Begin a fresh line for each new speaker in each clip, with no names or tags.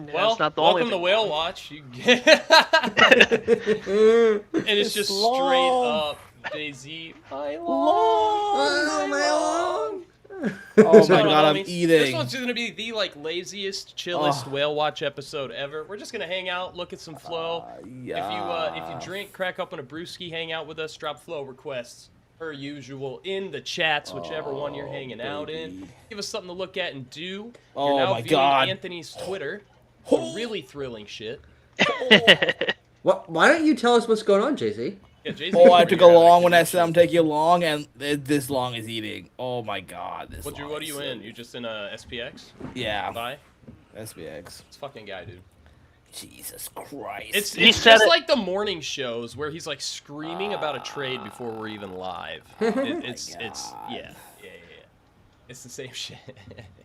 Yeah,
Well,
it's not the
welcome
only
to
thing.
WhaleWatch. And it's just straight up Jay-Z. My long,
Oh,
my
my
long.
long.
Oh
What's
my
going on,
god, I'm
homies? This
eating.
one's gonna be the laziest, chillest
Oh,
WhaleWatch episode ever. We're just gonna hang out, look at some flow. If you
yeah.
drink, crack up on a brewski, hang out with us, drop flow requests per usual in the chats, whichever one you're
Oh,
hanging out in.
baby.
Give us something to look at and do. You're
Oh
now
my
viewing
god.
Anthony's Twitter. Some really thrilling shit.
What? Why don't you tell us what's going on, JC?
Yeah, Jay-Z
Oh,
was
I
over
took
here
a
having
long when I said
connection
I'm taking a long, and this long is eating. Oh my god, this long.
What are
is
you
so
in? You just in a SPX?
Yeah.
Bye.
SBX.
This fucking guy, dude.
Jesus Christ.
It's
He
just
said it.
like the morning shows where he's like screaming about a trade before we're even live. It's yeah. It's the same shit.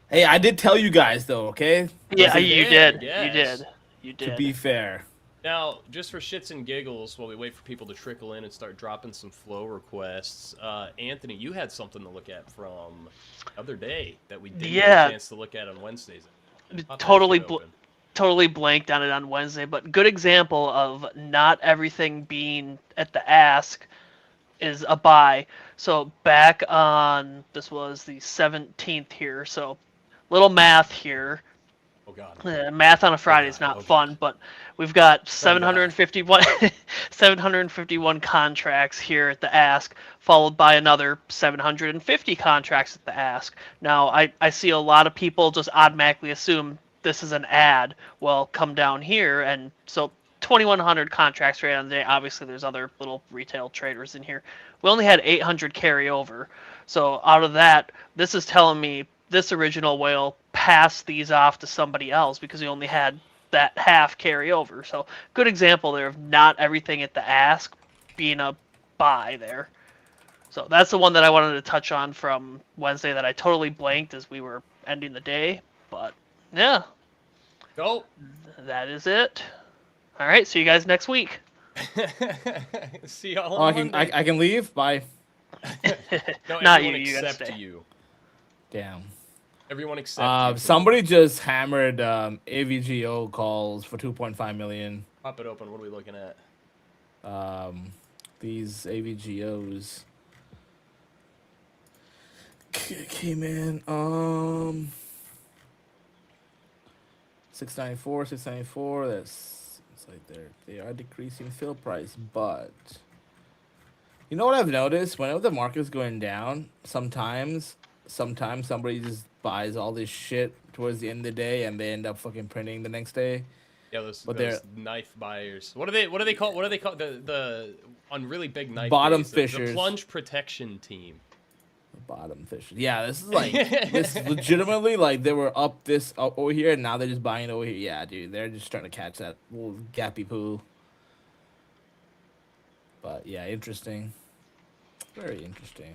Hey, I did tell you guys though, okay?
Yeah,
Listen,
you
yeah,
did.
yes.
You did. You
To
did.
be fair.
Now, just for shits and giggles, while we wait for people to trickle in and start dropping some flow requests, Anthony, you had something to look at from the other day that we didn't get
Yeah.
a chance to look at on Wednesdays. Pop that
Totally,
shit open.
totally blanked on it on Wednesday, but good example of not everything being at the ask is a buy. So back on, this was the 17th here, so little math here.
Oh god.
Math on a Friday is
God,
not
oh
fun,
God.
but we've got
God.
751, 751 contracts here at the ask, followed by another 750 contracts at the ask. Now, I see a lot of people just automatically assume this is an ad. Well, come down here, and so 2,100 contracts right on the day. Obviously, there's other little retail traders in here. We only had 800 carry over. So out of that, this is telling me this original whale passed these off to somebody else because he only had that half carry over. So good example there of not everything at the ask being a buy there. So that's the one that I wanted to touch on from Wednesday that I totally blanked as we were ending the day. But yeah,
Go.
that is it. All right, see you guys next week.
See y'all
Oh,
on Monday.
I can leave? Bye.
No,
Not
everyone
you, you gotta
except
stay.
you.
Damn.
Everyone except you.
Somebody just hammered AVGO calls for 2.5 million.
Pop it open. What are we looking at?
These AVGOs came in 694. That's it's like they are decreasing fill price, but you know what I've noticed? Whenever the market's going down, sometimes somebody just buys all this shit towards the end of the day, and they end up fucking printing the next day.
Yeah, those
But
knife buyers. What do they call? What do they call the on really big knife
Bottom
days, the
fishers.
plunge protection team.
Bottom fish. Yeah, this is like this legitimately like they were up over here, and now they're just buying it over here. Yeah, dude, they're just trying to catch that little gappy poo. But yeah, interesting. Very interesting.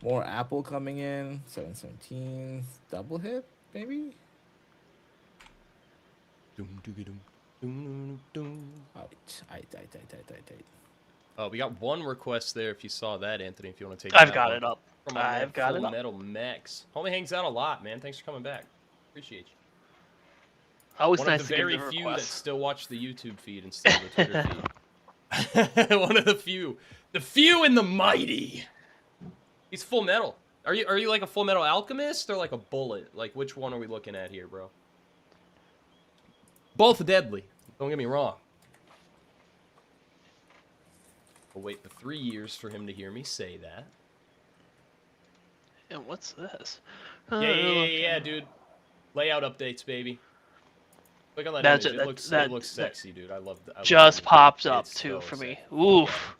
More Apple coming in. 717 double hit, maybe.
We got one request there. If you saw that, Anthony, if you want to take.
I've
that
got
one.
it up.
From my man,
I've got
Full
it up.
Metal Max. Homie hangs out a lot, man. Thanks for coming back. Appreciate you.
Always
One
nice
of the
to
very
get the
few that
requests.
still watch the YouTube feed instead of the Twitter feed. One of the few and the mighty. He's Full Metal. Are you like a Full Metal Alchemist or like a Bullet? Like which one are we looking at here, bro? Both deadly. Don't get me wrong. I'll wait the 3 years for him to hear me say that.
And what's this?
Yeah, dude. Layout updates, baby. Click on that
That's
image.
it.
It looks sexy, dude. I love that.
Just pops up
It's
too
so
for me.
sexy.
Oof.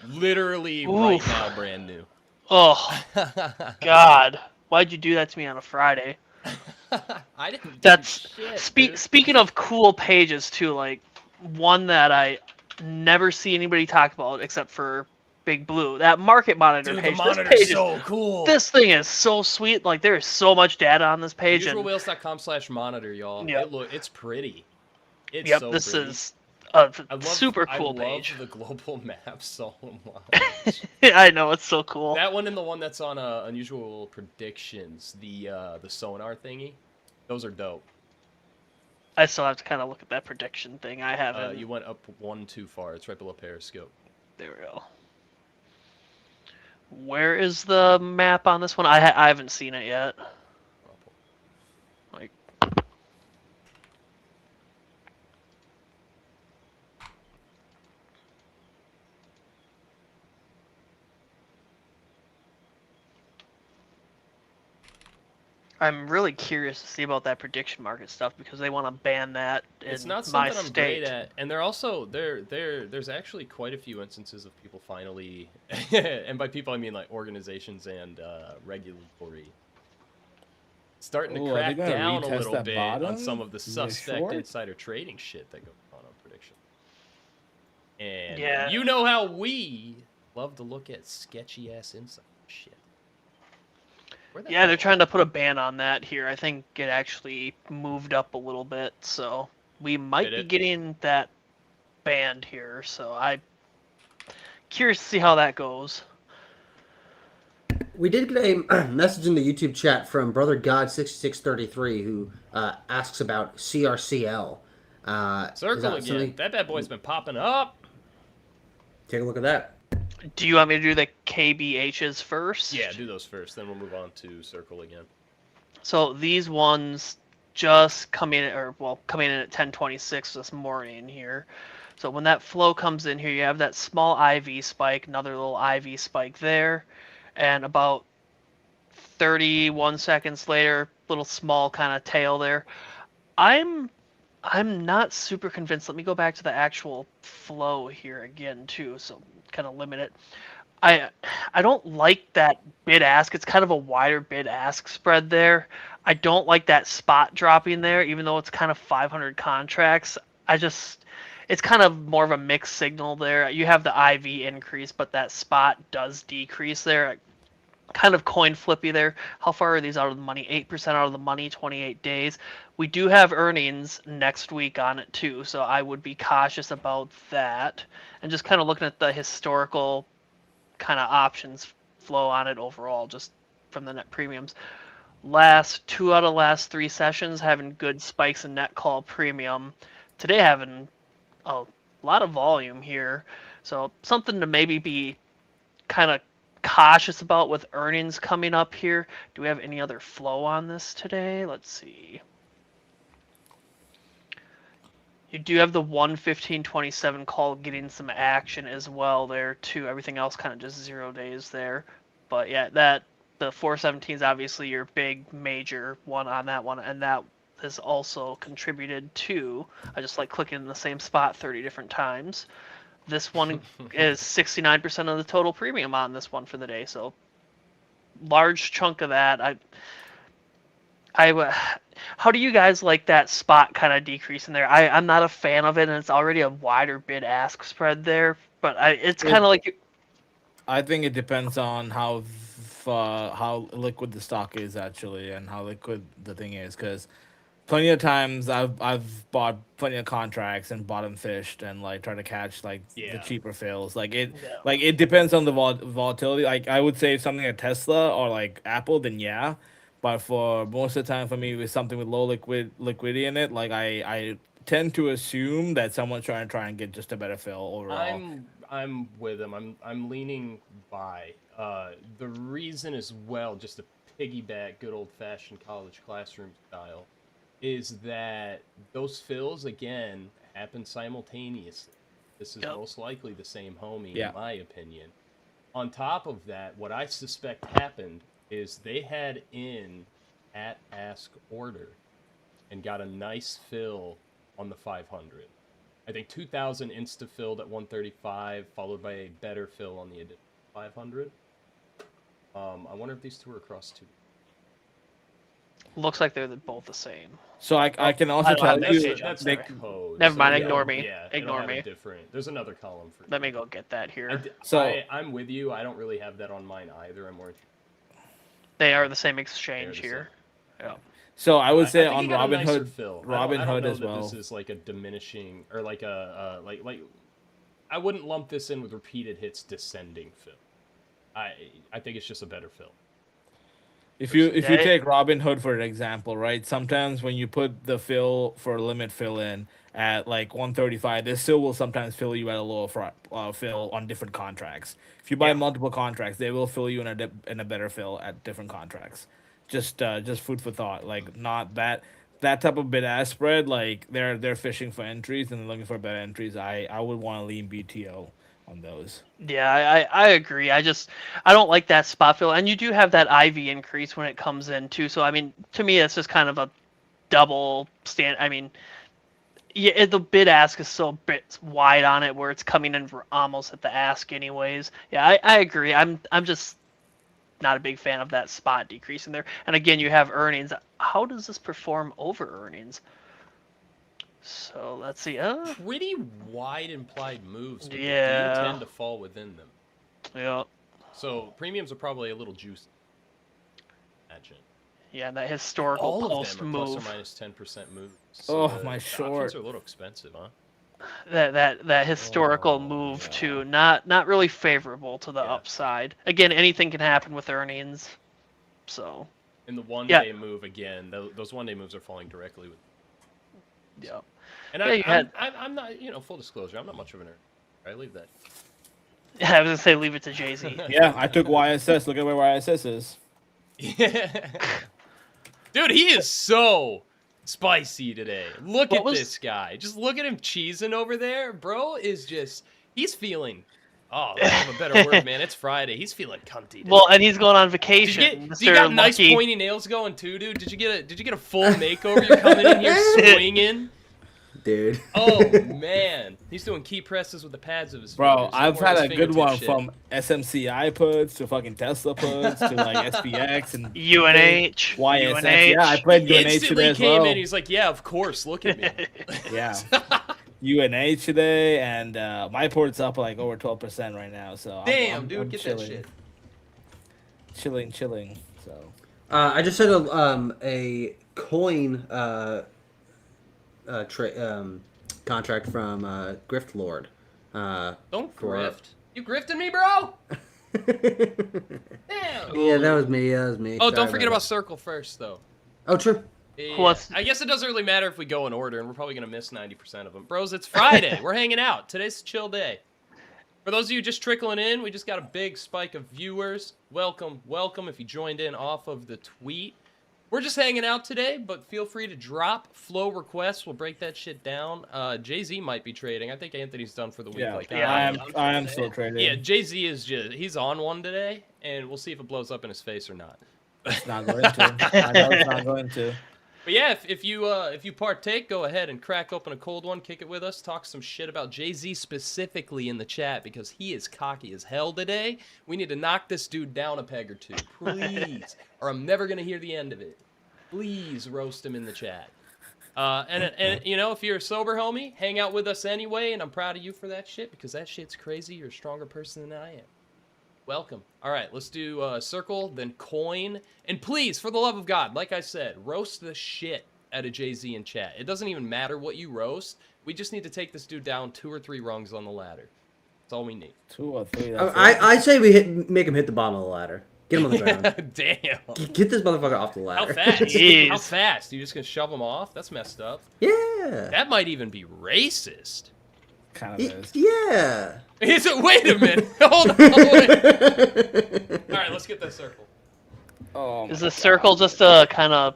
Literally right
Oof.
now, brand new.
Oh God. Why'd you do that to me on a Friday?
I didn't. Do
That's
shit, dude.
speaking of cool pages too. Like one that I never see anybody talk about except for Big Blue. That market monitor
Dude,
page.
the
This
monitor's
page
so cool.
This thing is so sweet. Like there is so much data on this page. And,
Usualwhales.com/monitor, y'all.
Yep.
It's pretty. It's
yep,
so
this
pretty.
is a
I love,
super cool
I
page.
love the global map so much.
I know, it's so cool.
That one and the one that's on Unusual Predictions, the sonar thingy, those are dope.
I still have to kind of look at that prediction thing. I haven't.
You went up one too far. It's right below Periscope.
There we go. Where is the map on this one? I haven't seen it yet. Like, I'm really curious to see about that prediction market stuff because they want to ban that in
It's not
my
something I'm
state.
great at, and they're also there's actually quite a few instances of people finally, and by people I mean like organizations and regulatory, starting to
Ooh, are they
crack
gonna
down a
retest
little
that
bit on
bottom?
some of the
Is it
suspect
short?
insider trading shit that goes on prediction. And
Yeah.
you know how we love to look at sketchy ass insider shit.
Yeah, they're trying to put a ban on that here. I think it actually moved up a little bit, so we might be getting that banned here. So I'm curious to see how that goes.
We did get a message in the YouTube chat from Brother God 6633 who asks about CRCL.
Circle again.
Something?
That bad boy's been popping up.
Take a look at that.
Do you want me to do the KBHs first?
Yeah, do those first, then we'll move on to Circle again.
So these ones just come in, coming in at 10:26 this morning here. So when that flow comes in here, you have that small IV spike, another little IV spike there, and about 31 seconds later, little small kind of tail there. I'm not super convinced. Let me go back to the actual flow here again too, so kind of limit it. I don't like that bid ask. It's kind of a wider bid ask spread there. I don't like that spot dropping there, even though it's kind of 500 contracts. It's kind of more of a mixed signal there. You have the IV increase, but that spot does decrease there. Kind of coin flippy there. How far are these out of the money? 8% out of the money, 28 days. We do have earnings next week on it too, so I would be cautious about that. And just kind of looking at the historical kind of options flow on it overall, just from the net premiums. Two out of last three sessions having good spikes in net call premium. Today having a lot of volume here, so something to maybe be kind of cautious about with earnings coming up here. Do we have any other flow on this today? Let's see. You do have the 1:15:27 call getting some action as well there too. Everything else kind of just 0 days there. But yeah, the 417 is obviously your big major one on that one, and that has also contributed to. I just like clicking in the same spot 30 different times. This one is 69% of the total premium on this one for the day, so large chunk of that. How do you guys like that spot kind of decreasing there? I'm not a fan of it, and it's already a wider bid ask spread there. But it's kind of like.
I think it depends on how liquid the stock is actually, and how liquid the thing is. Because plenty of times I've bought plenty of contracts and bottom fished and like try to catch like the cheaper fills. Like it depends on the volatility. Like I would say something like Tesla or like Apple, then yeah. But for most of the time, for me, with something with low liquidity in it, like I tend to assume that someone's trying get just a better fill overall.
I'm with him. I'm leaning by. The reason as well, just to piggyback good old fashioned college classroom style, is that those fills again happen simultaneously. This is most likely the same homie, in my opinion. On top of that, what I suspect happened is they had in at ask order and got a nice fill on the 500. I think 2,000 insta filled at 135, followed by a better fill on the 500. I wonder if these two are across two.
Looks like they're both the same.
So I can also tell you
that's the code.
Never mind,
So,
ignore me.
Yeah,
Ignore me.
There's another column for.
Let me go get that here.
I'm with you. I don't really have that on mine either. I'm more.
They are the same exchange here. Yeah.
So I would say on
Robinhood
as well.
This is like a diminishing or like a like. I wouldn't lump this in with repeated hits descending fill. I think it's just a better fill.
If you
Yeah,
take Robinhood for an example, right? Sometimes when you put the fill for limit fill in at like 135, they still will sometimes fill you at a lower fill on different contracts. If you buy
Yeah.
multiple contracts, they will fill you in a better fill at different contracts. Just food for thought. Like not that type of bid ask spread. Like they're fishing for entries and they're looking for better entries. I would want to lean BTO on those.
Yeah, I agree. I don't like that spot fill, and you do have that IV increase when it comes in too. So I mean, to me, it's just kind of a double stand. I mean, yeah, the bid ask is so a bit wide on it, where it's coming in almost at the ask anyways. Yeah, I agree. I'm just not a big fan of that spot decrease in there. And again, you have earnings. How does this perform over earnings? So let's see.
Pretty wide implied moves, but they
Yeah.
do tend to fall within them.
Yeah.
So premiums are probably a little juicy. Imagine.
Yeah, that historical
All of
post
them are plus
move.
or minus 10% moves.
Oh,
the
my
options
short.
are a little expensive, huh?
That historical
Oh,
move
yeah.
too, not really favorable to the
Yeah.
upside. Again, anything can happen with earnings. So
And the one
Yeah.
day move again, those one day moves are falling directly with.
yeah.
And
Yeah, you had-
I'm not, full disclosure, I'm not much of an nerd. I leave that.
Yeah, I was gonna say leave it to Jay Z.
Yeah, I took YSS. Look at where YSS is.
Yeah. Dude, he is so spicy today. Look
What
at
was-
this guy. Just look at him cheesing over there. Bro is just, he's feeling, oh, lack of a better word, man. It's Friday. He's feeling cunty today.
Well, and he's going on
Did
vacation.
you
Mr.
do you got nice
Lucky.
pointy nails going too, dude? Did you get a full makeover? You're coming in here swinging.
Dude.
Oh man, he's doing key presses with the pads of his
Bro,
fingers.
I've
More of
had
his
a good one
fingertip shit.
from SMCI puts to fucking Tesla puts to like SPX and
UNH.
YSX. Yeah, I played
He
UNH
instantly
today as
came
well.
in. He's like, "Yeah, of course. Look at me."
Yeah, UNH today, and my port's up like over 12% right now. So
Damn,
I'm
dude, get that
chilling.
shit.
Chilling. So
I just had a coin contract from Grift Lord.
Don't
For-
grift. You grifting me, bro? Damn.
Yeah, that was me. That was me.
Oh,
Sorry
don't forget about
that.
Circle first, though.
Oh, true.
Yeah,
What's-
I guess it doesn't really matter if we go in order, and we're probably gonna miss 90% of them. Bros, it's Friday. We're hanging out. Today's a chill day. For those of you just trickling in, we just got a big spike of viewers. Welcome, welcome if you joined in off of the tweet. We're just hanging out today, but feel free to drop flow requests. We'll break that shit down. Jay-Z might be trading. I think Anthony's done for the week.
yeah,
Like,
Yeah,
I am still trading.
yeah, Jay-Z is he's on one today, and we'll see if it blows up in his face or not.
It's not going to. I know it's not going to.
But yeah, if you partake, go ahead and crack open a cold one, kick it with us, talk some shit about Jay-Z specifically in the chat because he is cocky as hell today. We need to knock this dude down a peg or two, please, or I'm never gonna hear the end of it. Please roast him in the chat. And you know, if you're a sober homie, hang out with us anyway, and I'm proud of you for that shit because that shit's crazy. You're a stronger person than I am. Welcome. All right, let's do circle, then coin. And please, for the love of God, like I said, roast the shit out of Jay-Z in chat. It doesn't even matter what you roast. We just need to take this dude down 2 or 3 rungs on the ladder. That's all we need.
2 or 3. That's it.
I say we make him hit the bottom of the ladder. Get him on the ground.
Damn.
Get this motherfucker off the
How
ladder.
fast?
Jeez.
How fast? You just gonna shove him off? That's messed up.
Yeah.
That might even be racist.
Kind of is.
Yeah.
Is it? Wait a minute. Hold on. Wait. All right, let's get that circle.
Oh,
Is
my
the circle
God.
just a kind of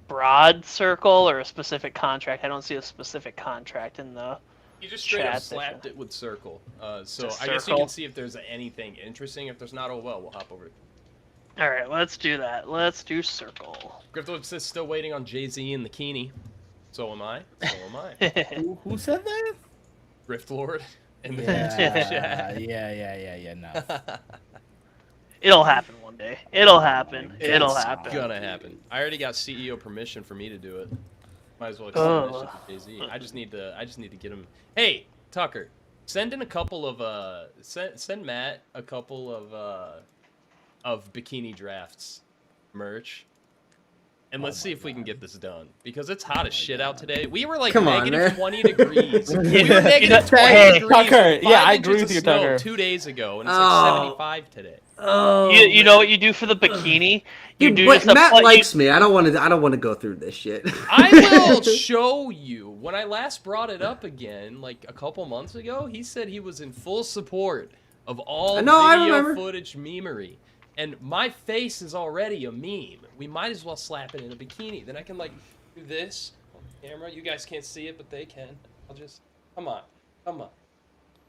broad circle or a specific contract? I don't see a specific contract in the.
You just straight up
Chat
slapped it with circle. So
Just
I guess you
circle?
can see if there's anything interesting. If there's not, oh well, we'll hop over.
All right, let's do that. Let's do circle.
Crypto says still waiting on Jay-Z and the Keeney. So am I. So am I.
Who said that?
Rift Lord. In the
Yeah. No.
It'll happen one day. It'll happen.
It's
It'll happen.
gonna happen. I already got CEO permission for me to do it. Might as well
Oh.
extend that shit to Jay-Z. I just need to get him. Hey, Tucker, send in a couple of send Matt a couple of bikini drafts merch. And let's see if we can get this done because it's hot as shit out today. We were like
Come on,
negative
man.
20 degrees. We were
You know-
negative 20
Hey,
degrees.
Tucker,
with
yeah,
5
I
inches
agree
of
with you,
snow
Tucker.
2 days ago, and it's
Oh.
like 75 today.
Oh,
You know what you do for the bikini? You
dude,
do
but
just a
Matt
pla- you-
likes me. I don't want to go through this shit.
I will show you. When I last brought it up again, like a couple months ago, he said he was in full support of all
No, I
video
remember.
footage memery. And my face is already a meme. We might as well slap it in a bikini. Then I can, like, do this on camera. You guys can't see it, but they can. I'll just... Come on. Come on.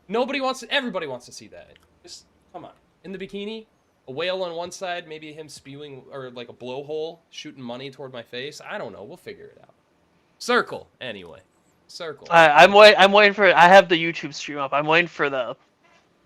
Nobody wants to... Everybody wants to see that. Just, come on. In the bikini, a whale on one side, maybe him spewing, or like a blowhole, shooting money toward my face. I don't know. We'll figure it out. Circle, anyway. Circle.
I'm waiting for. I have the YouTube stream up. I'm waiting for the.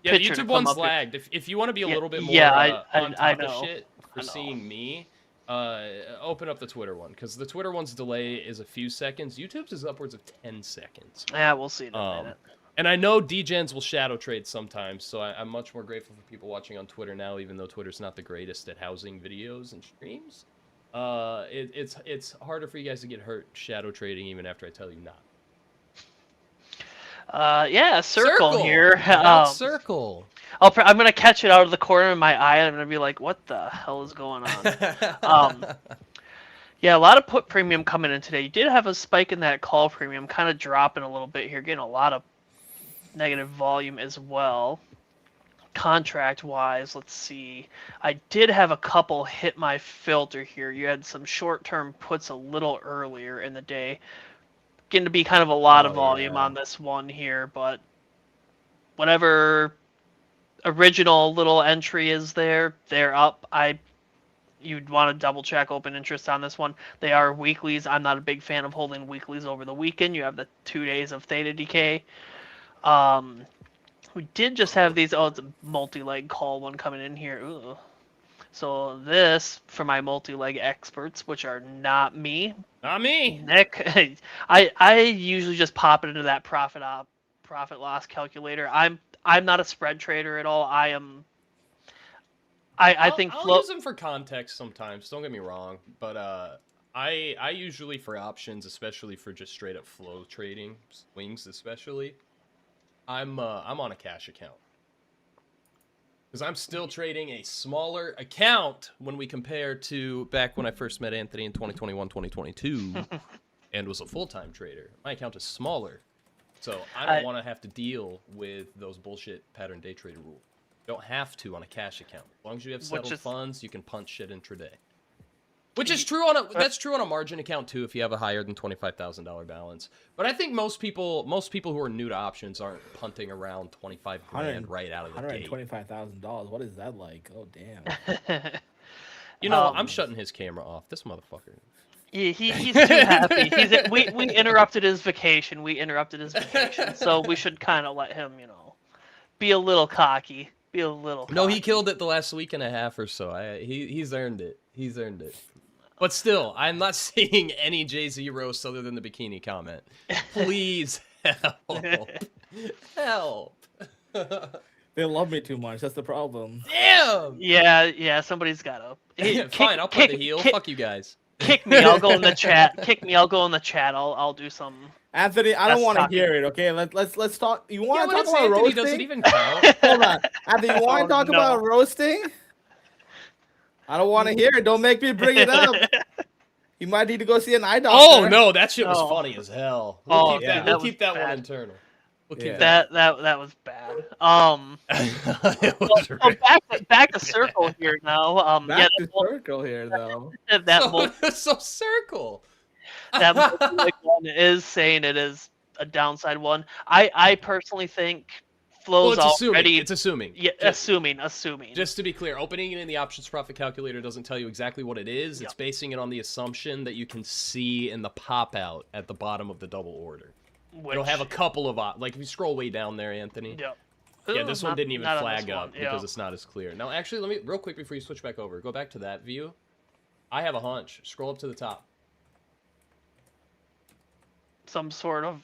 Yeah, the
picture to
YouTube
come
one's
up here.
lagged. If you want to be a
Yeah,
little bit more
yeah,
on
I
top of
know.
shit for
I know.
seeing me, open up the Twitter one because the Twitter one's delay is a few seconds. YouTube's is upwards of 10 seconds.
Yeah, we'll see in a minute.
And I know DGens will shadow trade sometimes, so I'm much more grateful for people watching on Twitter now, even though Twitter's not the greatest at housing videos and streams. It's harder for you guys to get hurt shadow trading even after I tell you not.
Yeah, circle here.
Circle.
I'm gonna catch it out of the corner of my eye, and I'm gonna be like, "What the hell is going on?" Yeah, a lot of put premium coming in today. You did have a spike in that call premium, kind of dropping a little bit here, getting a lot of negative volume as well. Contract wise, let's see. I did have a couple hit my filter here. You had some short term puts a little earlier in the day. Getting to be kind of a lot of volume on this one here, but whatever original little entry is there, they're up. You'd want to double check open interest on this one. They are weeklies. I'm not a big fan of holding weeklies over the weekend. You have the 2 days of theta decay. We did just have these. Oh, it's a multi-leg call one coming in here. Ooh. So this for my multi-leg experts, which are not me.
Not me.
Nick, I usually just pop it into that profit loss calculator. I'm not a spread trader at all. I think
I'll use them for context sometimes. Don't get me wrong, but I usually for options, especially for just straight up flow trading, swings especially, I'm on a cash account because I'm still trading a smaller account when we compare to back when I first met Anthony in 2021, 2022, and was a full-time trader. My account is smaller, so I don't want to have to deal with those bullshit pattern day trader rules. Don't have to on a cash account. As long as you have settled funds, you can punch shit intraday. Which is true that's true on a margin account too if you have a higher than $25,000 balance. But I think most people who are new to options aren't punting around 25 grand right out of the gate.
$125,000. What is that like? Oh damn.
You know, I'm shutting his camera off. This motherfucker.
Yeah, he's too happy. We interrupted his vacation. So we should kind of let him, be a little cocky. Be a little cocky.
No, he killed it the last week and a half or so. He's earned it. But still, I'm not seeing any Jay-Z roasts other than the bikini comment. Please help. Help.
They love me too much. That's the problem.
Damn.
Yeah. Somebody's got to.
Fine, I'll play the heel. Fuck you guys.
Kick me. I'll go in the chat. I'll go in the chat. I'll do some.
Anthony, I don't want to
talking.
hear it. Okay, let's talk. You want to talk about
Anthony
roasting?
doesn't even count.
Hold on, Anthony. You want to talk about roasting? I don't want to hear it. Don't make me bring it up. You might need to go see an eye doctor.
Oh no, that shit was funny as hell. We'll keep that one
bad.
internal. We'll keep
That was bad.
It was
Back to circle here now.
Back to circle here though.
So circle.
That multi-leg one is saying it is a downside one. I personally think flows already.
It's assuming.
Yeah, assuming.
Just to be clear, opening it in the options profit calculator doesn't tell you exactly what it is. Yep. It's basing it on the assumption that you can see in the pop out at the bottom of the double order. It'll have a couple of like if you scroll way down there, Anthony.
Yep.
Yeah, this one didn't even flag up because it's not as clear. Now, actually, let me real quick before you switch back over. Go back to that view. I have a hunch. Scroll up to the top.
Some sort of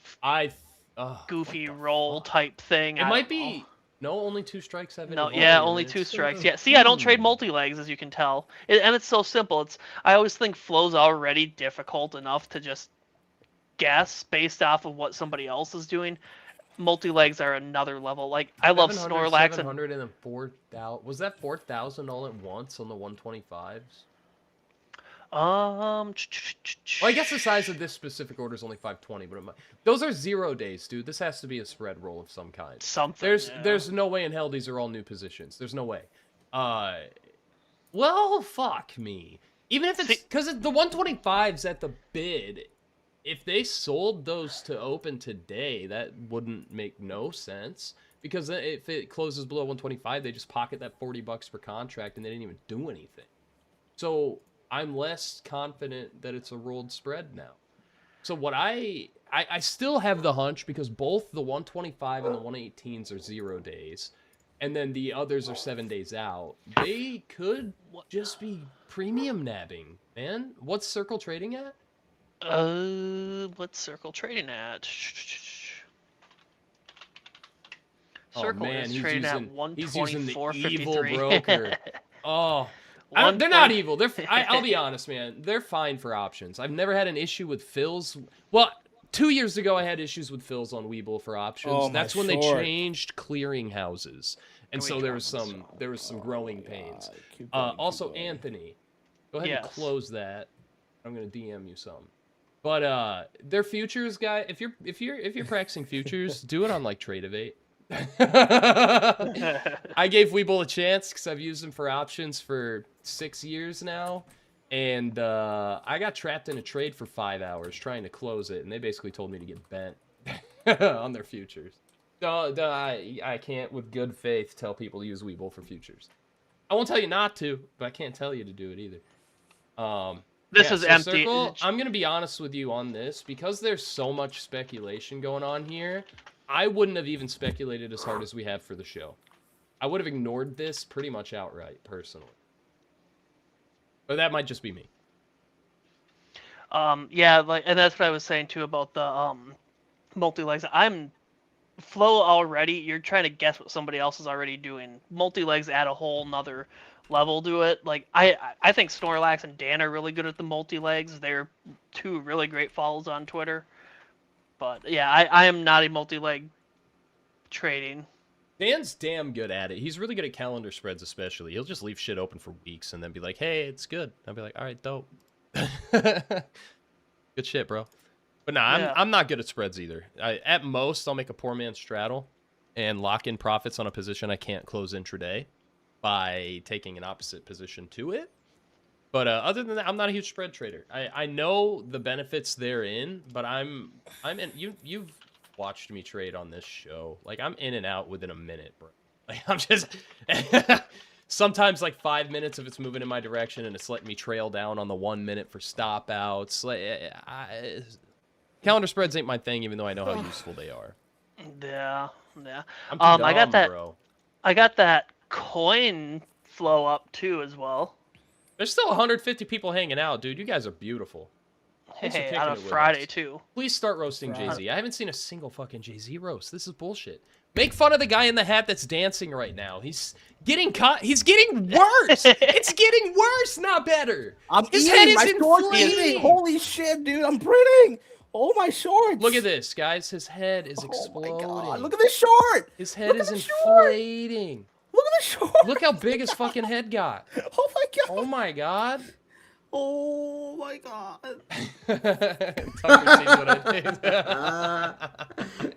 goofy
roll type thing.
It might be. No, only 2 strikes have it.
No,
involved
yeah,
in
only
it.
2 strikes. Yeah, see, I don't trade multi-legs, as you can tell. And it's so simple. I always think flow's already difficult enough to just guess based off of what somebody else is doing. Multi-legs are another level. Like, I love
700,
Snorlax and
700, and then 4,000. Was that 4,000 all at once on the 125s? Well, I guess the size of this specific order is only 520, but those are 0 days, dude. This has to be a spread roll of some kind.
something.
There's no way in hell these are all new positions. There's no way. Well, fuck me. Even if it's because the 125s at the bid, if they sold those to open today, that wouldn't make no sense. Because if it closes below 125, they just pocket that $40 per contract, and they didn't even do anything. So I'm less confident that it's a rolled spread now. So what I still have the hunch, because both the 125 and the 118s are 0 days, and then the others are 7 days out. They could just be premium nabbing, man. What's Circle trading at?
What's Circle trading at? Circle
man,
is
he's
trading at
using the evil
124.53.
broker. Oh, they're not evil. I'll be honest, man. They're fine for options. I've never had an issue with fills. Well, 2 years ago, I had issues with fills on Weeble for options.
Oh,
That's
my
when they
short.
changed clearing houses, and so there was some growing pains. Also, Anthony, go ahead and
Yes.
close that. I'm gonna DM you some. But their futures guy, if you're practicing futures, do it on like Tradeovate. I gave Weeble a chance because I've used them for options for 6 years now, and I got trapped in a trade for 5 hours trying to close it, and they basically told me to get bent on their futures. I can't, with good faith, tell people to use Weeble for futures. I won't tell you not to, but I can't tell you to do it either.
This is empty.
Circle, I'm gonna be honest with you on this, because there's so much speculation going on here. I wouldn't have even speculated as hard as we have for the show. I would have ignored this pretty much outright, personally. But that might just be me.
Yeah, like, and that's what I was saying too about the multi-legs. I'm flow already. You're trying to guess what somebody else is already doing. Multi-legs add a whole nother level to it. Like, I think Snorlax and Dan are really good at the multi-legs. They're 2 really great follows on Twitter. But yeah, I am not a multi-leg trading.
Dan's damn good at it. He's really good at calendar spreads, especially. He'll just leave shit open for weeks and then be like, "Hey, it's good." I'll be like, "All right, dope." Good shit, bro. But nah,
Yeah.
I'm not good at spreads either. At most, I'll make a poor man's straddle and lock in profits on a position I can't close intraday by taking an opposite position to it. But other than that, I'm not a huge spread trader. I know the benefits therein, but I'm in. You've watched me trade on this show. Like, I'm in and out within a minute, bro. Like, I'm just sometimes like 5 minutes if it's moving in my direction, and it's letting me trail down on the 1 minute for stop outs. Like, calendar spreads ain't my thing, even though I know how useful they are.
Yeah.
I'm too
I got
dumb,
that.
bro.
I got that coin flow up too as well.
There's still 150 people hanging out, dude. You guys are beautiful. Thanks for
Hey,
kicking
on
it
a
with
Friday
us.
too.
Please start roasting Jay-Z. I haven't seen a single fucking Jay-Z roast. This is bullshit. Make fun of the guy in the hat that's dancing right now. He's getting caught. He's getting worse. It's getting worse, not better. His head is inflating.
Holy shit, dude! I'm printing. Oh, my shorts.
Look at this, guys. His head is
Oh
exploding.
my god! Look at this short.
His head
Look
is
at the short.
inflating.
Look at the short.
Look how big his fucking head got.
Oh my god.
Oh my god.
Oh my god.
Tucker sees what I did.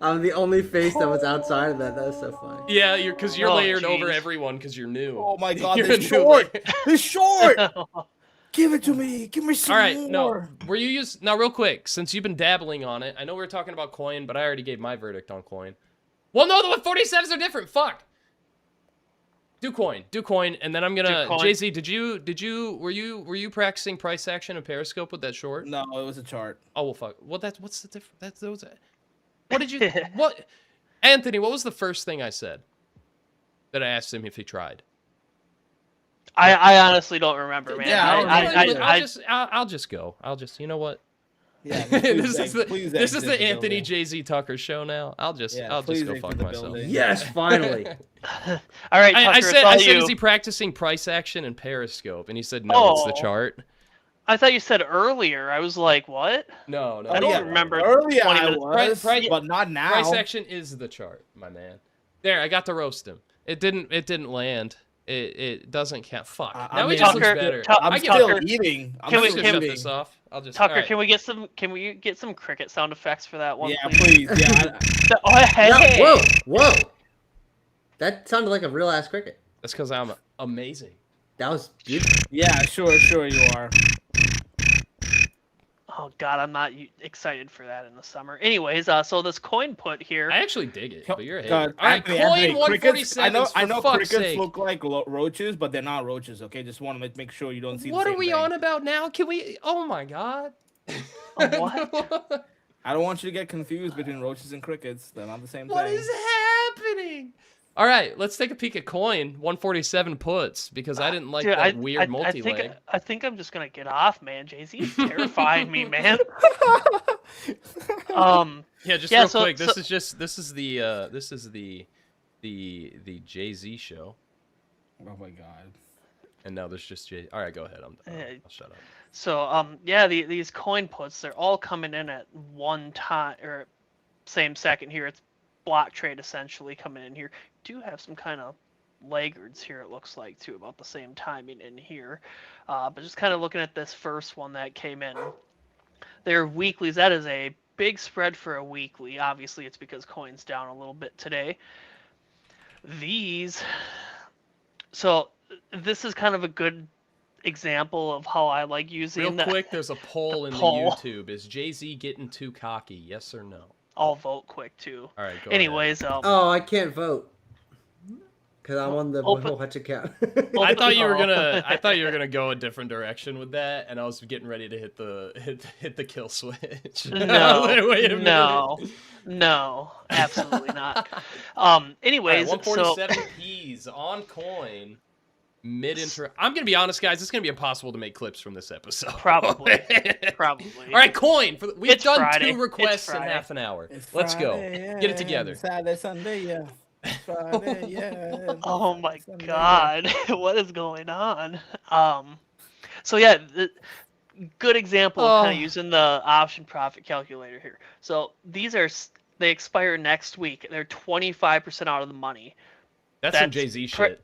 I'm the only face that was outside of that. That was so funny.
Yeah, because you're
Oh,
layered over
jeez.
everyone because you're new.
Oh my god,
You're
this
a new
short!
layer.
This short! Give it to me! Give me some
All right,
more!
no. Were you now real quick, since you've been dabbling on it? I know we were talking about coin, but I already gave my verdict on coin. Well, no, the 147s are different. Fuck. Do coin, and then I'm gonna. Jay-Z, were you practicing price action and Periscope with that short?
No, it was a chart.
Oh well, fuck. Well, what's the difference? That's those. What did you? What? Anthony, what was the first thing I said that I asked him if he tried?
I honestly don't remember, man.
Yeah,
I'll just go. You know what?
Yeah,
this is the Anthony Jay-Z Tucker show now. I'll just go fuck myself.
Yes, finally.
All right, Tucker,
I said
you.
is he practicing price action and Periscope? And he said no, it's the chart.
I thought you said earlier. I was like, what?
No.
I don't remember.
Earlier
20
I
minutes.
was, but not now.
Price action is the chart, my man. There, I got to roast him. It didn't land. It doesn't count. Fuck. Now he just looks better.
I'm still eating.
Can we
shut this off? I'll just
Tucker,
right.
can we get some cricket sound effects for that one?
Yeah,
please.
Yeah.
Oh, hey.
Whoa. That sounded like a real ass cricket.
That's because I'm amazing.
That was beautiful.
Yeah, sure you are.
Oh God, I'm not excited for that in the summer. Anyways, so this coin put here.
I actually dig it, but you're a hater.
God,
All right, coin 147.
I know crickets
sake.
look like roaches, but they're not roaches. Okay, just want to make sure you don't see.
What
the
are
same
we
thing.
on about now? Can we? Oh my God.
What?
I don't want you to get confused between roaches and crickets. They're not the same thing.
What is happening? All right, let's take a peek at coin 147 puts because I didn't like that weird multi-leg.
I think I'm just gonna get off, man. Jay-Z's terrifying me, man.
Yeah, just real quick. This is the Jay-Z show.
Oh my God.
And now there's just Jay. All right, go ahead. I'll shut up.
So yeah, these coin puts, they're all coming in at one time or same second here. It's block trade essentially coming in here. Do have some kind of laggards here, it looks like, too, about the same timing in here. But just kind of looking at this first one that came in. They're weeklies. That is a big spread for a weekly. Obviously, it's because coin's down a little bit today. So this is kind of a good example of how I like using
Real quick, there's a poll in the YouTube. Is Jay-Z getting too cocky? Yes or no?
I'll vote quick, too.
All right, go
Anyways,
ahead.
I can't vote. Because I'm on the WhaleWatch account.
I thought you were gonna go a different direction with that, and I was getting ready to hit the kill switch.
No,
wait a minute.
No, absolutely not. Anyways,
147 P's on coin. Mid-intro. I'm gonna be honest, guys. It's gonna be impossible to make clips from this episode.
Probably. All
right, coin. We've done
Friday.
2 requests in half an hour. Let's go.
Yeah,
Get it together.
Saturday, Sunday, yeah. Friday, yeah.
Oh my
Sunday,
God, what is going on? So yeah, good example of kind of using the option profit calculator here. So they expire next week. They're 25% out of the money.
That's some Jay-Z shit.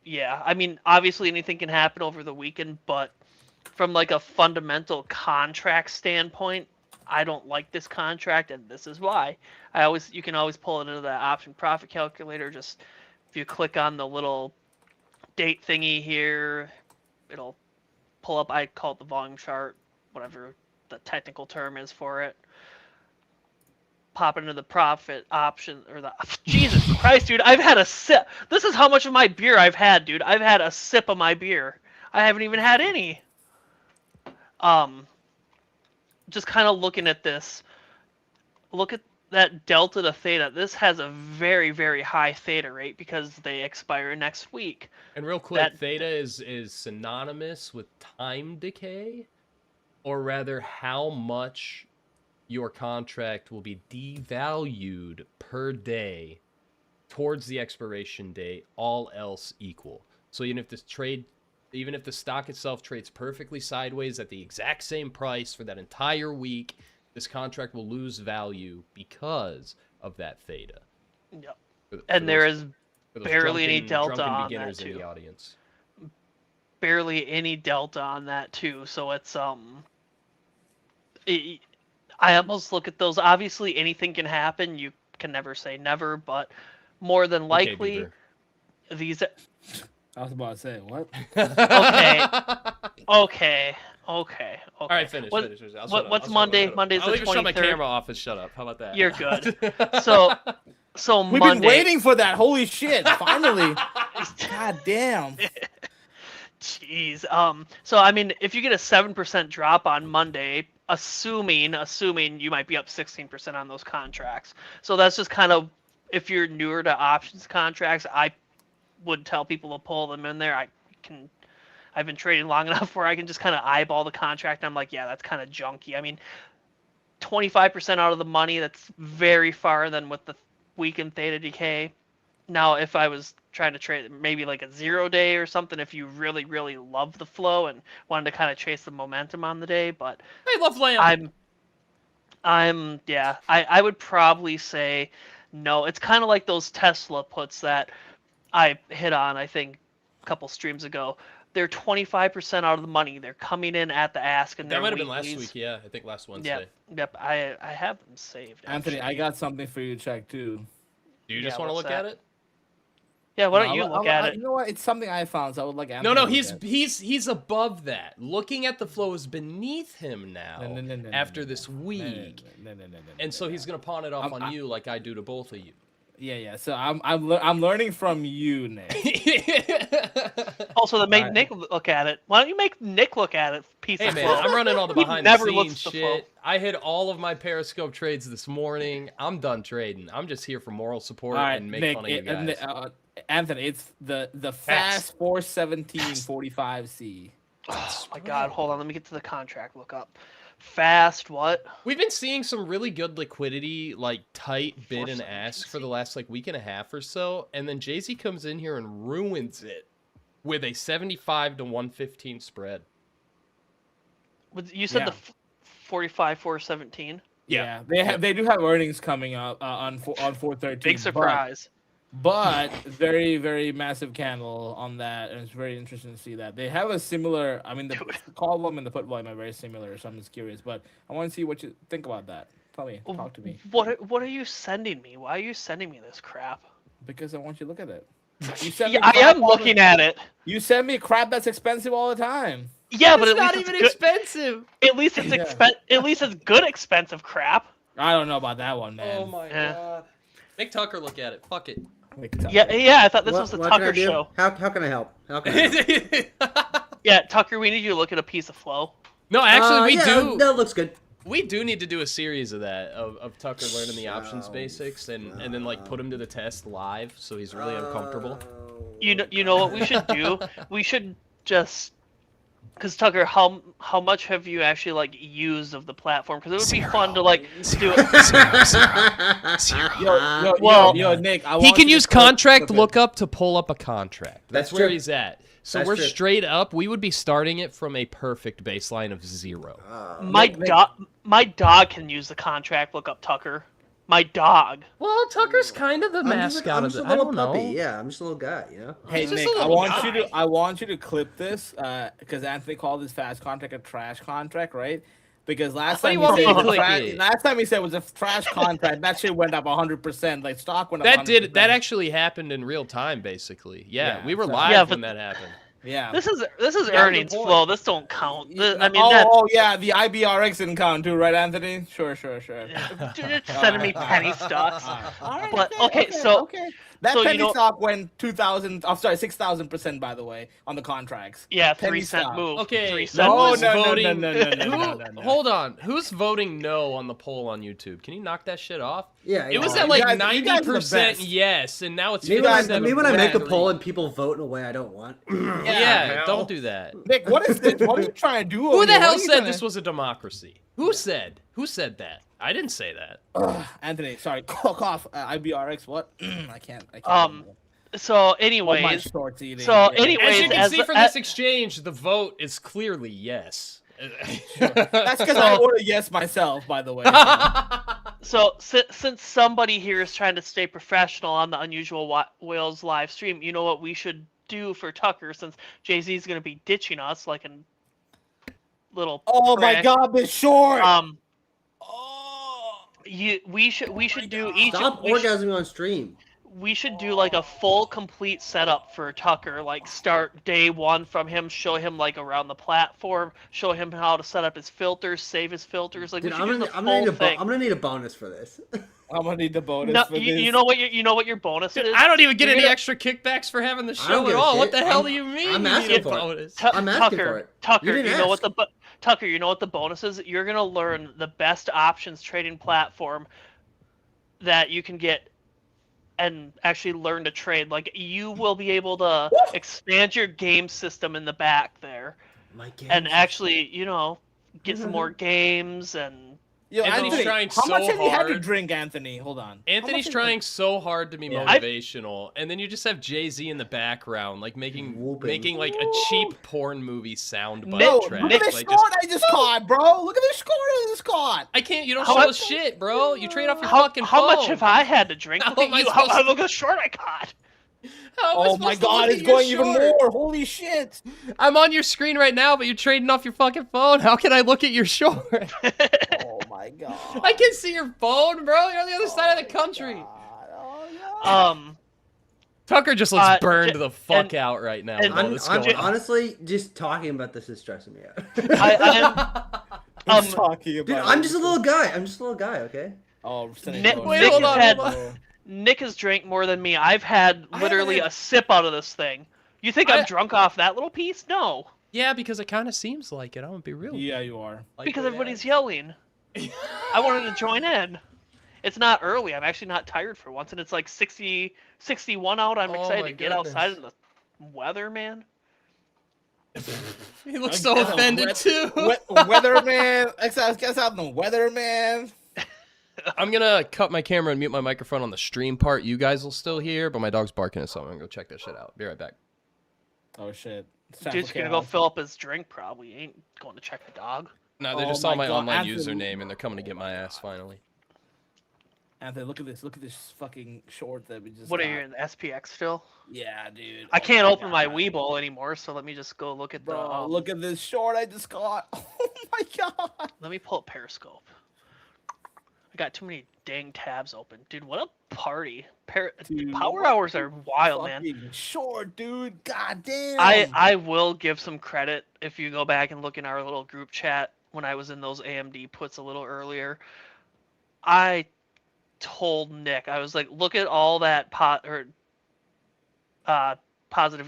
Yeah, I mean, obviously anything can happen over the weekend, but from like a fundamental contract standpoint, I don't like this contract, and this is why. You can always pull it into that option profit calculator. Just if you click on the little date thingy here, it'll pull up. I call it the volume chart, whatever the technical term is for it. Pop into the profit option or the Jesus Christ, dude! I've had a sip. This is how much of my beer I've had, dude. I've had a sip of my beer. I haven't even had any. Just kind of looking at this. Look at that delta to theta. This has a very, very high theta rate because they expire next week.
And real quick, theta is synonymous with time decay, or rather how much your contract will be devalued per day towards the expiration date, all else equal. So even if the stock itself trades perfectly sideways at the exact same price for that entire week, this contract will lose value because of that theta.
Yep. And there is barely any delta on
beginners
that too.
In the audience.
Barely any delta on that too. So it's I almost look at those. Obviously, anything can happen. You can never say never, but more than likely, these.
I was about to say what?
Okay. All
right, finish.
What's Monday? Monday's the 23rd.
I'll even shut my camera off and shut up. How about that?
You're good. So
We've
Monday.
been waiting for that. Holy shit! Finally. God damn.
Jeez. So I mean, if you get a 7% drop on Monday, assuming you might be up 16% on those contracts. So that's just kind of, if you're newer to options contracts, I would tell people to pull them in there. I've been trading long enough where I can just kind of eyeball the contract, and I'm like, yeah, that's kind of junky. I mean, 25% out of the money, that's very far than with the weakened theta decay. Now, if I was trying to trade maybe like a 0 day or something, if you really, really love the flow and wanted to kind of chase the momentum on the day, but
I love lamb.
I would probably say no. It's kind of like those Tesla puts that I hit on, I think, a couple streams ago. They're 25% out of the money. They're coming in at the ask, and
That might have been last week. Yeah, I think last Wednesday.
Yep. I have them saved.
Anthony,
actually.
I got something for you to check too.
Do you just
Yeah,
want to
what's
look
that?
at it?
Yeah, why
No,
don't you
I-
look
I-
at it?
You know what? It's something I found, so I would like Anthony
No,
to look at.
he's above that. Looking at the flow is beneath him now.
No,
after this week,
No.
and so he's gonna pawn it off on you like I do to both of you.
Yeah. So I'm learning from you, Nick.
Also, to make
Alright.
Nick look at it. Why don't you make Nick look at it? Piece
Hey
of
man,
flow.
I'm running all the
He
behind
never
the scenes
looks at the flow.
shit. I hit all of my Periscope trades this morning. I'm done trading. I'm just here for moral support
All right,
and make
Nick.
fun of you guys.
Anthony, it's the fast 417.45C.
Oh my god, hold on. Let me get to the contract lookup. Fast what?
We've been seeing some really good liquidity, like tight bid and ask for the last like week and a half or so, and then Jay-Z comes in here and ruins it with a 75 to 115 spread.
You said
Yeah.
the 45 417.
Yeah, they do have earnings coming up on 413.
Big surprise.
But very, very massive candle on that, and it's very interesting to see that. They have a similar, I mean, the call volume and the put volume are very similar, so I'm just curious. But I want to see what you think about that. Tell me, talk to me.
What are you sending me? Why are you sending me this crap?
Because I want you to look at it. You send
Yeah,
me
I
crap
am
all the-
looking at it.
You send me crap that's expensive all the time.
Yeah, but
It's
at
not
least
even
it's good.
expensive.
At least it's
Yeah.
At least it's good expensive crap.
I don't know about that one, man.
Oh my
Yeah.
god. Make Tucker look at it. Fuck it.
Yeah. I thought this was the
What can I
Tucker
do?
show.
How can I help? How can I help?
Yeah, Tucker, we need you to look at a piece of flow.
No, actually, we
yeah,
do.
That looks good.
We do need to do a series of that of Tucker learning the options basics and then like put him to the test live so he's really uncomfortable.
You know what we should do? We should just, because Tucker, how much have you actually like used of the platform? Because it would be fun to like do it.
Yo, Nick, I
He
want
can
you to
use
clip-
contract
clip it.
lookup to pull up a contract. That's
That's
where
true.
he's at. So
That's
we're
true.
straight up. We would be starting it from a perfect baseline of 0.
My dog can use the contract lookup, Tucker. My dog.
Well, Tucker's kind of the
I'm
mascot
just
of
a
the. I
little
don't
puppy.
know.
Yeah, I'm just a little guy. You know.
Hey
He's just
Nick,
a
I
little
want
guy.
you to clip this because Anthony called his fast contract a trash contract, right? Because last
What do
time
you want
he
me
said
to
it was a
click it?
last time he said it was a trash contract, that shit went up 100%. Like stock went up.
That
100%.
actually happened in real time, basically. Yeah,
Yeah,
we were
so-
live
Yeah,
when
but-
that happened.
Yeah.
This is
Yeah,
earnings
good point.
flow. This don't count. I mean,
oh yeah, the IBRX didn't count too, right, Anthony? Sure.
it's sending me penny stocks.
Alright,
But okay, so
that
so, you
penny
know-
stock went 2,000. I'm sorry, 6,000%. By the way, on the contracts.
yeah,
penny
3 cent
stock.
move.
Okay,
3
who
cent
No,
move.
is
no, no,
voting?
no.
Hold on. Who's voting no on the poll on YouTube? Can you knock that shit off?
Yeah.
It was
yeah.
at like
You guys are the
90%
best.
yes, and now it's
Me when, I,
57%.
me when I make a poll and people vote in a way I don't want.
Yeah, don't do that.
Nick, what is this? What are you trying to do?
Who
over
the
here?
hell
What are you
said
trying
this
to-
was a democracy? Who said that? I didn't say that.
Anthony, sorry, cough. IBRX, what? I can't.
So,
All my
anyways,
shorts eating.
so
Yeah.
anyway-
As you can
as
see
the-
from this exchange, the vote is clearly yes.
That's because I ordered yes myself, by the way.
so since somebody here is trying to stay professional on the Unusual Whales live stream, you know what we should do for Tucker, since Jay-Z is going to be ditching us like a little.
Oh my
prick.
God, this short.
Oh. We should do each.
Stop
we should-
orgasming on stream.
we should do like a full complete setup for Tucker, like start day one from him, show him like around the platform, show him how to set up his filters, save his filters, like
Dude,
we should
I'm
do
gonna,
the
I'm,
full
gonna need
thing.
I'm gonna need a bonus for this.
I'm gonna need the bonus
No,
for
you,
this.
you know what your bonus is?
I don't even get
You're
any
gonna-
extra kickbacks for having the
I don't
show
give
at
a
all. What
shit.
the hell
I'm-
do you mean?
I'm
you
asking
get
for it.
bonus?
I'm asking for it.
Tucker,
You didn't
know what
ask.
the Tucker, you know what the bonus is? You're gonna learn the best options trading platform that you can get and actually learn to trade. Like you will be able to expand your game system in the back there,
My game
and
system.
actually, get some more games and.
Yo,
Anthony's
Anthony,
trying
how much
so
have you had to
hard.
drink, Anthony? Hold on.
Anthony's trying so hard to be
Yeah.
motivational, and then you just have Jay-Z in the background, like making like a cheap porn movie sound bite
No,
track.
look at the
like,
short I just caught, bro. Look at the short I just caught.
I can't. You don't
How
show
much-
us shit, bro. You trade off your
How,
fucking
how
phone.
much have I had to drink?
How
Look at
am I
you.
supposed to-
Look how short I got.
How am I
Oh
supposed
my
to
god,
look
it's
at your
going even
short?
more. Holy shit.
I'm on your screen right now, but you're trading off your fucking phone. How can I look at your short?
Oh my god.
I can see your phone, bro. You're on the other side of the country.
Oh god.
Tucker just looks burned
j-
the fuck
and-
out right now.
and-
with all this
I'm
going on.
honestly just talking about this is stressing me out.
I'm
talking about
Dude, I'm just a little guy. I'm just a little guy, okay?
Oh,
Nick,
Wait,
Nick
hold
has
on,
had
hold on.
Nick has drank more than me. I've had
I
literally
haven't
a sip out of this thing. You think I'm drunk off that little piece? No,
Yeah, because it kind of seems like it. I'm gonna be real.
Yeah, you are.
Like,
because
yeah.
everybody's yelling. I wanted to join in. It's not early. I'm actually not tired for once, and it's like 61 out. I'm
Oh
excited
my
to get outside
goodness.
in the weather, man.
He looks so offended too.
Weatherman. Guess out the weatherman.
I'm gonna cut my camera and mute my microphone on the stream part. You guys will still hear, but my dog's barking at something. I'm gonna go check that shit out. Be right back.
Oh shit. It's time
Dude's
for
gonna
chaos.
go fill up his drink. Probably he ain't going to check the dog.
No, they
Oh
just saw
my
my
God,
online
Anthony.
username and they're coming to get my ass finally.
Anthony, look at this. Look at this fucking short that we just
What are
got.
you in the SPX still?
Yeah, dude.
I
Oh
can't
my
open my
God.
Weeble anymore, so let me just go look at the.
Bro, look at this short I just got. Oh my god.
Let me pull up Periscope. I got too many dang tabs open, dude. What a party!
Dude,
Power hours are wild, man.
Fucking short, dude. God damn.
I will give some credit if you go back and look in our little group chat when I was in those AMD puts a little earlier. I told Nick, I was like, look at all that positive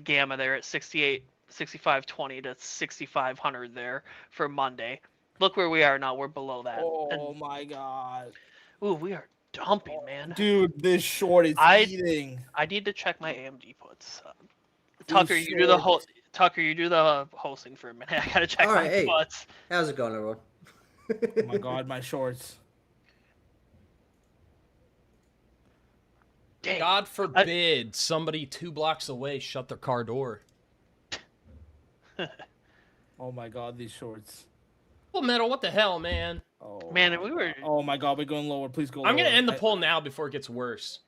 gamma there at 6520 to 6500 there for Monday. Look where we are now. We're below that.
Oh my god.
Ooh, we are dumping, man.
Dude, this short is
I-
eating.
I need to check my AMD puts. Tucker, you do the
short.
Tucker, you do the hosting for a minute. I gotta check
All right,
my
hey.
puts.
How's it going, everyone?
Oh my god, my shorts.
Dang.
God forbid somebody 2 blocks away shut their car door.
Oh my god, these shorts.
Well, Metal, what the hell, man?
Oh
Man,
my
we were.
God. Oh my god, we're going lower. Please go lower.
I'm gonna end the poll now before it gets worse.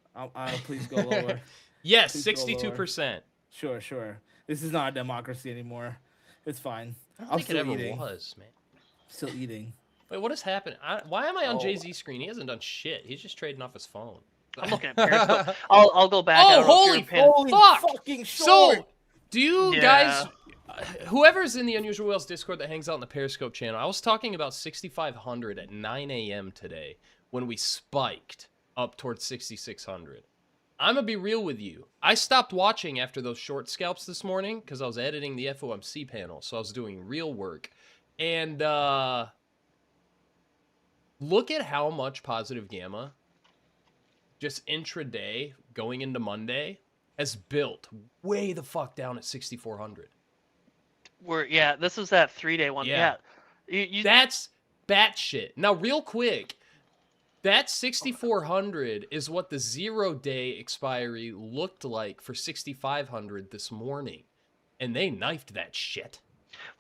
Please go lower.
Yes,
Please go lower.
62%.
Sure. This is not a democracy anymore. It's fine.
I don't
I'm
think it
still
ever
eating.
was, man.
Still eating.
Wait, what has happened? Why am I on
Oh.
Jay-Z's screen? He hasn't done shit. He's just trading off his phone.
I'm looking at Periscope. I'll go back. I
Oh,
don't know if you're
holy
a fan-
Holy
Fuck!
fucking short!
So, do you
Yeah.
guys, whoever's in the Unusual Whales Discord that hangs out in the Periscope channel, I was talking about 6,500 at 9 a.m. today when we spiked up towards 6,600. I'm gonna be real with you. I stopped watching after those short scalps this morning because I was editing the FOMC panel, so I was doing real work. And look at how much positive gamma just intraday going into Monday has built way the fuck down at 6,400.
This is that 3-day one.
Yeah.
You
That's batshit. Now, real quick, that 6,400 is what the 0-day expiry looked like for 6,500 this morning, and they knifed that shit.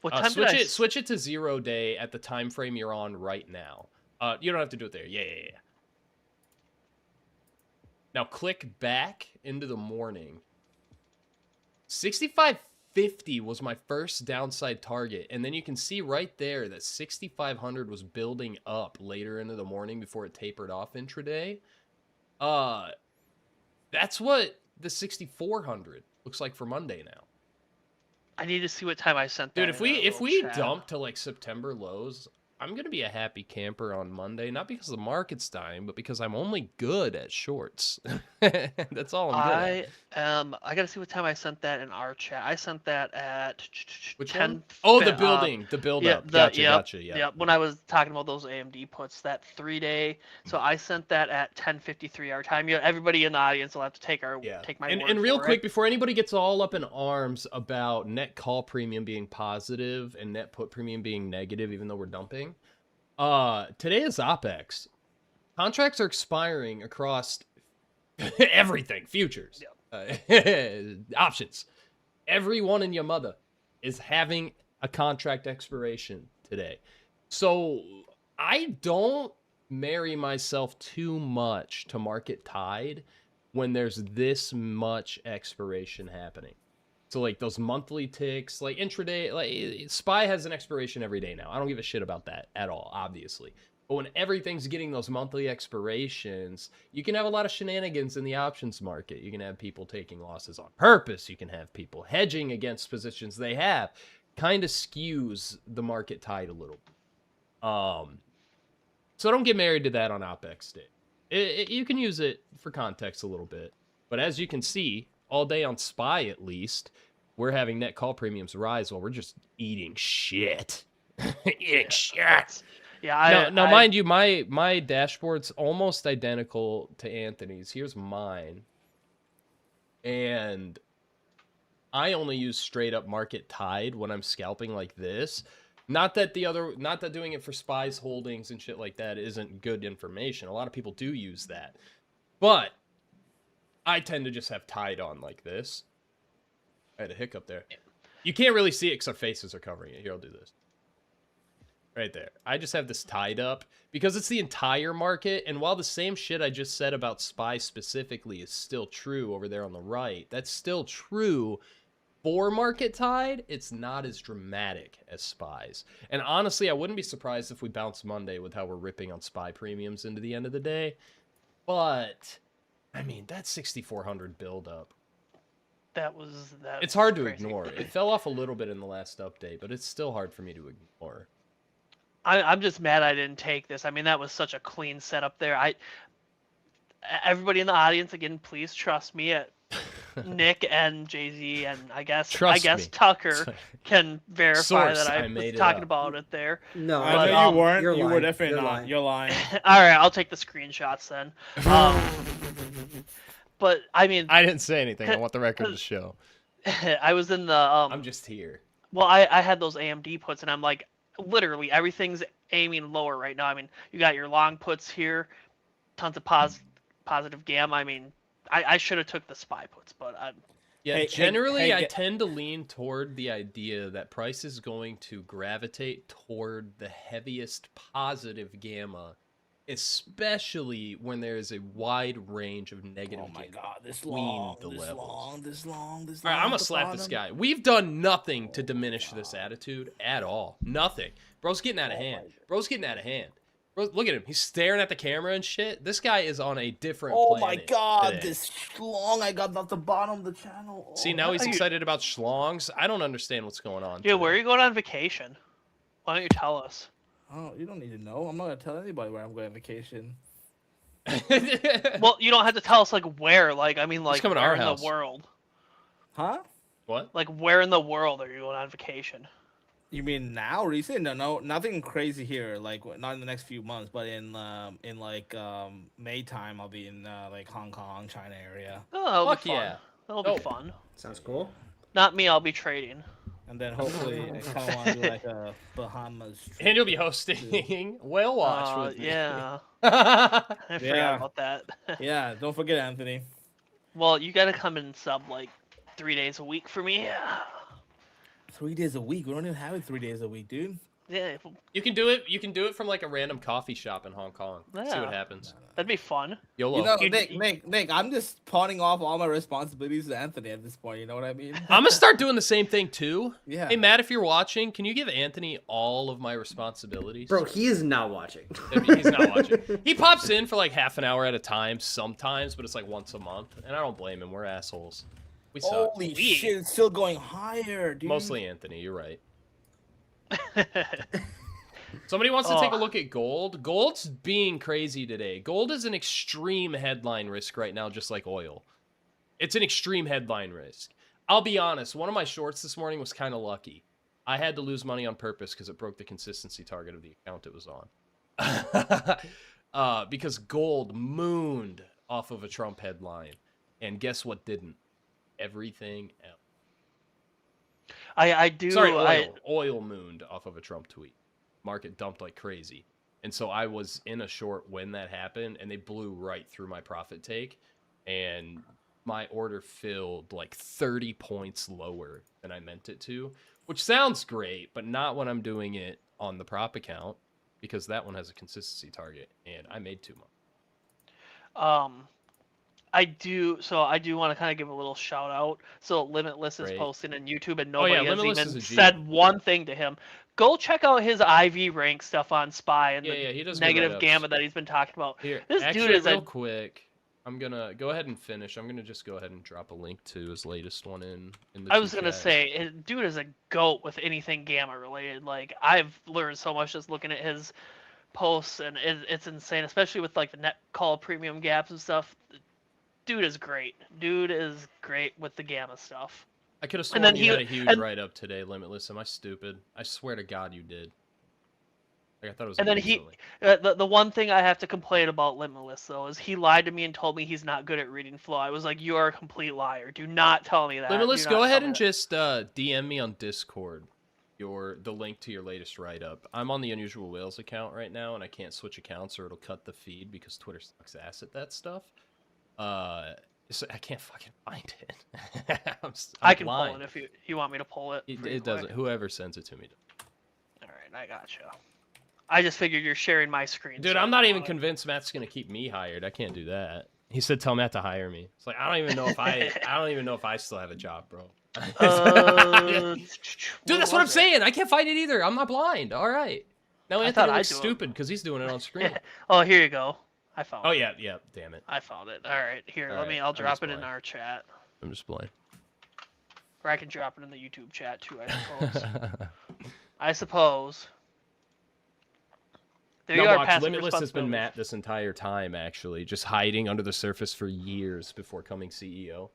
what time did I?
Switch it to 0-day at the time frame you're on right now. You don't have to do it there. Yeah. Now click back into the morning. 6,550 was my first downside target, and then you can see right there that 6,500 was building up later into the morning before it tapered off intraday. That's what the 6,400 looks like for Monday now.
I need to see what time I sent that.
Dude,
in
if
our
we
little chat.
dump to like September lows, I'm gonna be a happy camper on Monday. Not because the market's dying, but because I'm only good at shorts. That's all I'm good at.
I I gotta see what time I sent that in our chat. I sent that at
Which
10.
one? Oh, the building, the build
Yeah,
up. Gotcha, gotcha. Yeah.
Yep. When I was talking about those AMD puts, that 3-day. So I sent that at 10:53 our time. You know, everybody in the audience will have to take
Yeah.
my
And
word
real
for
quick,
it.
before anybody gets all up in arms about net call premium being positive and net put premium being negative, even though we're dumping, today is OPEX. Contracts are expiring across everything, futures, options. Everyone in your mother is having a contract expiration today. So I don't marry myself too much to market tide when there's this much expiration happening. So like those monthly ticks, like intraday, like SPY has an expiration every day now. I don't give a shit about that at all, obviously. But when everything's getting those monthly expirations, you can have a lot of shenanigans in the options market. You can have people taking losses on purpose. You can have people hedging against positions they have. Kind of skews the market tide a little. So don't get married to that on OPEX day. You can use it for context a little bit. But as you can see, all day on SPY at least, we're having net call premiums rise while we're just eating shit. Eating shit.
Yeah,
Now, mind you, my dashboard's almost identical to Anthony's. Here's mine. And I only use straight up market tide when I'm scalping like this. Not that doing it for SPY's holdings and shit like that isn't good information. A lot of people do use that. But I tend to just have tide on like this. I had a hiccup there. You can't really see it because our faces are covering it. Here, I'll do this. Right there. I just have this tied up because it's the entire market. And while the same shit I just said about SPY specifically is still true over there on the right, that's still true for market tide. It's not as dramatic as SPY's. And honestly, I wouldn't be surprised if we bounce Monday with how we're ripping on SPY premiums into the end of the day. But, I mean, that 6,400 buildup.
that
It's hard to
crazy.
ignore. It fell off a little bit in the last update, but it's still hard for me to ignore.
I'm just mad I didn't take this. I mean, that was such a clean setup there. Everybody in the audience, again, please trust me. Nick and Jay-Z and I guess Tucker can verify
Source,
that I
made
was
it
talking
up.
about it there.
No,
I
But,
know you weren't.
You're
You were
lying.
definitely
You're
not.
lying.
You're lying.
All right, I'll take the screenshots then. But I mean,
I didn't say anything. I want the record to show.
I was in the
I'm just here.
Well, I had those AMD puts, and I'm like, literally everything's aiming lower right now. I mean, you got your long puts here, tons of positive gamma. I mean, I should have took the SPY puts, but
Yeah,
Hey,
generally, I
get-
tend to lean toward the idea that price is going to gravitate toward the heaviest positive gamma, especially when there is a wide range of negative
Oh my
gamma
god, this
between
long,
the
this
levels.
long, this long, this
All
long.
right, I'm
at
gonna
the
slap this
bottom.
guy. We've done nothing to diminish this attitude at all. Nothing. Bro's getting out of hand. Bro's getting out of hand. Bro, look at him. He's staring at the camera and shit. This guy is on a different
Oh my
planet
god,
today.
this long I got off the bottom of the channel.
See, now he's excited about schlongs. I don't understand what's going on.
yeah, where are
today.
you going on vacation? Why don't you tell us?
Oh, you don't need to know. I'm not gonna tell anybody where I'm going on vacation.
Well, you don't have to tell us like where. Like, I mean, like
coming to
where
our
in
house.
the world?
Huh?
What?
Like, where in the world are you going on vacation?
You mean now, recent? No, nothing crazy here. Like not in the next few months, but in May time, I'll be in like Hong Kong, China area,
Oh, that'll
Fuck
be fun.
yeah.
That'll
Oh.
be fun.
Sounds cool.
Not me. I'll be trading.
and then hopefully I kind of want to do like a Bahamas. Trip.
And you'll be hosting WhaleWatch with me.
Yeah. I forgot
Yeah.
about that.
Yeah, don't forget Anthony.
Well, you gotta come and sub like 3 days a week for me.
3 days a week. We don't even have it 3 days a week, dude.
Yeah,
You can do it. You can do it from like a random coffee shop in Hong Kong. See
Yeah.
what happens.
that'd be fun.
YOLO.
You know,
You-
Nick, I'm just pawning off all my responsibilities to Anthony at this point. You know what I mean?
I'm gonna start doing the same thing too.
Yeah.
Hey Matt, if you're watching, can you give Anthony all of my responsibilities?
Bro, he is not watching.
He's not watching. He pops in for like half an hour at a time sometimes, but it's like once a month, and I don't blame him. We're assholes. We suck.
Holy shit, it's still going higher, dude.
Mostly Anthony. You're right. Somebody wants to take a
Oh.
look at gold. Gold's being crazy today. Gold is an extreme headline risk right now, just like oil. It's an extreme headline risk. I'll be honest. One of my shorts this morning was kind of lucky. I had to lose money on purpose because it broke the consistency target of the account it was on. Because gold mooned off of a Trump headline. And guess what didn't? Everything else.
I do.
Sorry, oil mooned off of a Trump tweet. Market dumped like crazy. And so I was in a short when that happened, and they blew right through my profit take. And my order filled like 30 points lower than I meant it to, which sounds great, but not when I'm doing it on the prop account, because that one has a consistency target, and I made too much.
I do want to kind of give a little shout out. So Limitless is
Great.
posting on YouTube, and nobody has
Limitless
even
is a G.
said one thing to him. Go check out his IV rank stuff on Spy and
he
the
does good
negative
write-ups.
gamma that he's been talking about.
Here,
This
actually,
dude is
real
a
quick, I'm gonna go ahead and finish. I'm gonna just go ahead and drop a link to his latest one in the
I was gonna
chat.
say, dude is a goat with anything gamma related. Like, I've learned so much just looking at his posts, and it's insane, especially with like the net call premium gaps and stuff. Dude is great. Dude is great with the gamma stuff.
I could have
And
sworn
then
you
he-
had a huge
and-
write-up today, Limitless. Am I stupid? I swear to God you did. Like, I thought it was
And then
recently.
the one thing I have to complain about Limitless though is he lied to me and told me he's not good at reading flow. I was like, you are a complete liar. Do not tell me that.
Limitless,
Do
go
not
ahead
tell me
and
that.
just DM me on Discord the link to your latest write-up. I'm on the Unusual Whales account right now, and I can't switch accounts or it'll cut the feed because Twitter sucks ass at that stuff. So I can't fucking find it. I'm
I can
blind.
pull it if you want me to pull it.
It,
pretty
it
quick.
doesn't. Whoever sends it to me.
All right, I gotcha. I just figured you're sharing my screen.
Dude,
so
I'm
I
not
can
even
pull it.
convinced Matt's gonna keep me hired. I can't do that. He said tell Matt to hire me. It's like I don't even know if I don't even know if I still have a job, bro. Dude, that's what I'm saying. I can't find it either. I'm not blind. All right. Now
I
Anthony
thought I'd
looks
do 'em.
stupid because he's doing it on screen.
Oh, here you go. I found
Oh
it.
yeah. Damn it.
I found it. All right, here.
All
I'll
right,
drop
I'm just
it in
playing.
our chat,
I'm just playing.
or I can drop it in the YouTube chat too. I suppose. There
No,
you are.
watch,
Passive
Limitless has been
responsibility.
Matt this entire time, actually, just hiding under the surface for years before coming CEO.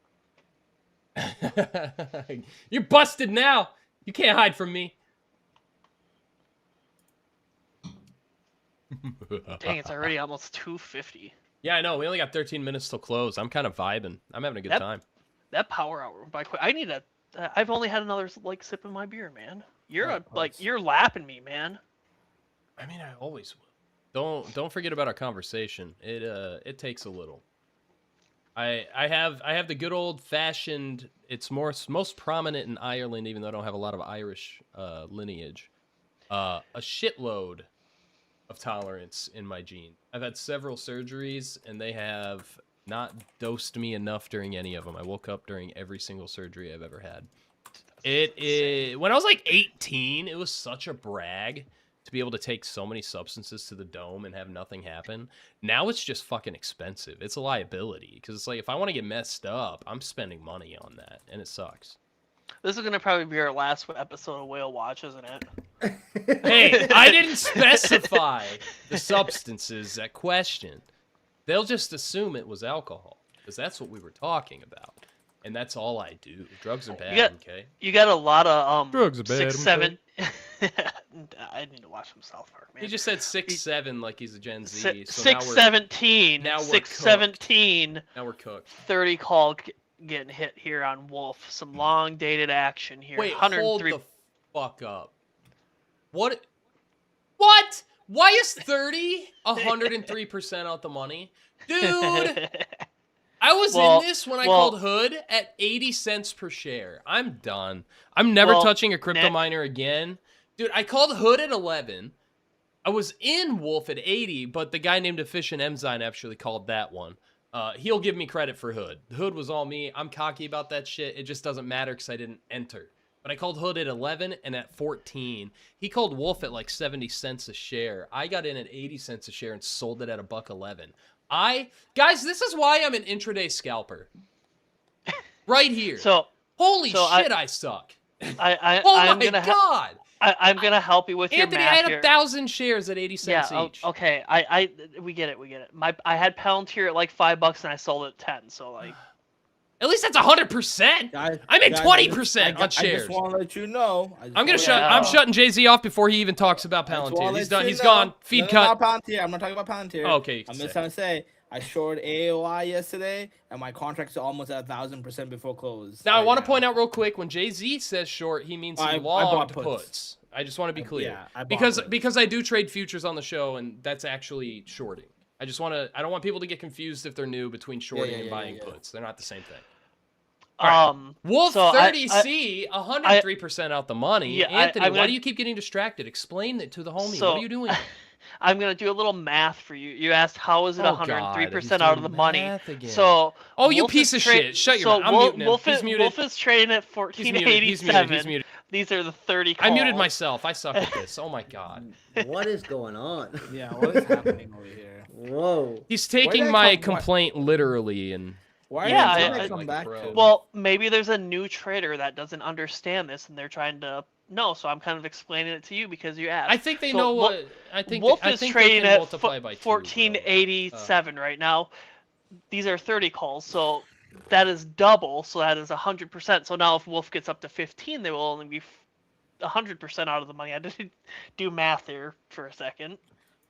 You're busted now. You can't hide from me.
Dang, it's already almost 2:50.
Yeah, I know. We only got 13 minutes till close. I'm kind of vibing. I'm having a good
That-
time.
That power hour went by quick. I need a. I've only had another like sip of my beer, man. You're lapping me, man.
I mean, I always will. Don't forget about our conversation. It takes a little. I have the good old fashioned. It's most prominent in Ireland, even though I don't have a lot of Irish lineage. A shitload of tolerance in my gene. I've had several surgeries, and they have not dosed me enough during any of them. I woke up during every single surgery I've ever had. When I was like 18, it was such a brag to be able to take so many substances to the dome and have nothing happen. Now it's just fucking expensive. It's a liability because it's like if I want to get messed up, I'm spending money on that, and it sucks.
This is gonna probably be our last episode of WhaleWatch, isn't it?
Hey, I didn't specify the substances at question. They'll just assume it was alcohol because that's what we were talking about, and that's all I do. Drugs are bad, okay?
You got a lot of
Drugs are bad,
6'7". I need to watch some South Park, man.
He just said 6'7" like he's a Gen Z. So
617.
now we're
617.
now we're cooked.
30 call getting hit here on Wolf. Some long dated action here.
Wait, hold
103.
the fuck up. What? What? Why is 30 103% out the money? Dude, I was in this when I called Hood at 80 cents per share. I'm done. I'm never touching a crypto miner again. Dude, I called Hood at 11. I was in Wolf at 80, but the guy named Efficient Emzyne actually called that one. He'll give me credit for Hood. Hood was all me. I'm cocky about that shit. It just doesn't matter because I didn't enter. But I called Hood at 11 and at 14. He called Wolf at like 70 cents a share. I got in at 80 cents a share and sold it at $1.11. Guys, this is why I'm an intraday scalper. Right here. Holy shit, I suck.
I'm
my God.
I'm gonna help you with
Anthony,
your math
I had
here.
1,000 shares at 80 cents each.
Okay. We get it. I had Palantir at like $5 and I sold it at 10. So like,
At least that's 100%. I'm at 20% on shares.
I just want to let you know.
I'm shutting Jay-Z off before he even talks about Palantir. He's done. He's gone. Feed cut.
Not Palantir. I'm not talking about Palantir.
Oh, okay.
I'm just trying to say I shorted AOI yesterday, and my contract's almost at 1,000% before close.
Now I want to point out real quick: when Jay-Z says short, he means he logged puts. I just want to be clear, because I do trade futures on the show, and that's actually shorting. I don't want people to get confused if they're new between shorting and buying puts. They're not the same thing. Wolf 30C, 103% out the money.
Yeah,
Anthony, why do you keep getting distracted? Explain it to the homie. What are you doing?
I'm going to do a little math for you. You asked how is it 103% out of the money. Again. So,
you piece of shit. Shut your mouth. I'm muting him. He's muted.
Wolf is trading at 1487.
He's muted.
These are the 30 calls.
I muted myself. I suck at this. Oh my god.
What is going on?
Yeah, what is happening over here?
Whoa.
He's taking my complaint literally and
I come back to? Well, maybe there's a new trader that doesn't understand this and they're trying to know, so I'm kind of explaining it to you because you asked.
I think they know what I think
Wolf
is
trading at 1487 right now. These are 30 calls, so that is double, so that is 100%. So now if Wolf gets up to 15, they will only be 100% out of the money. I didn't do math here for a second.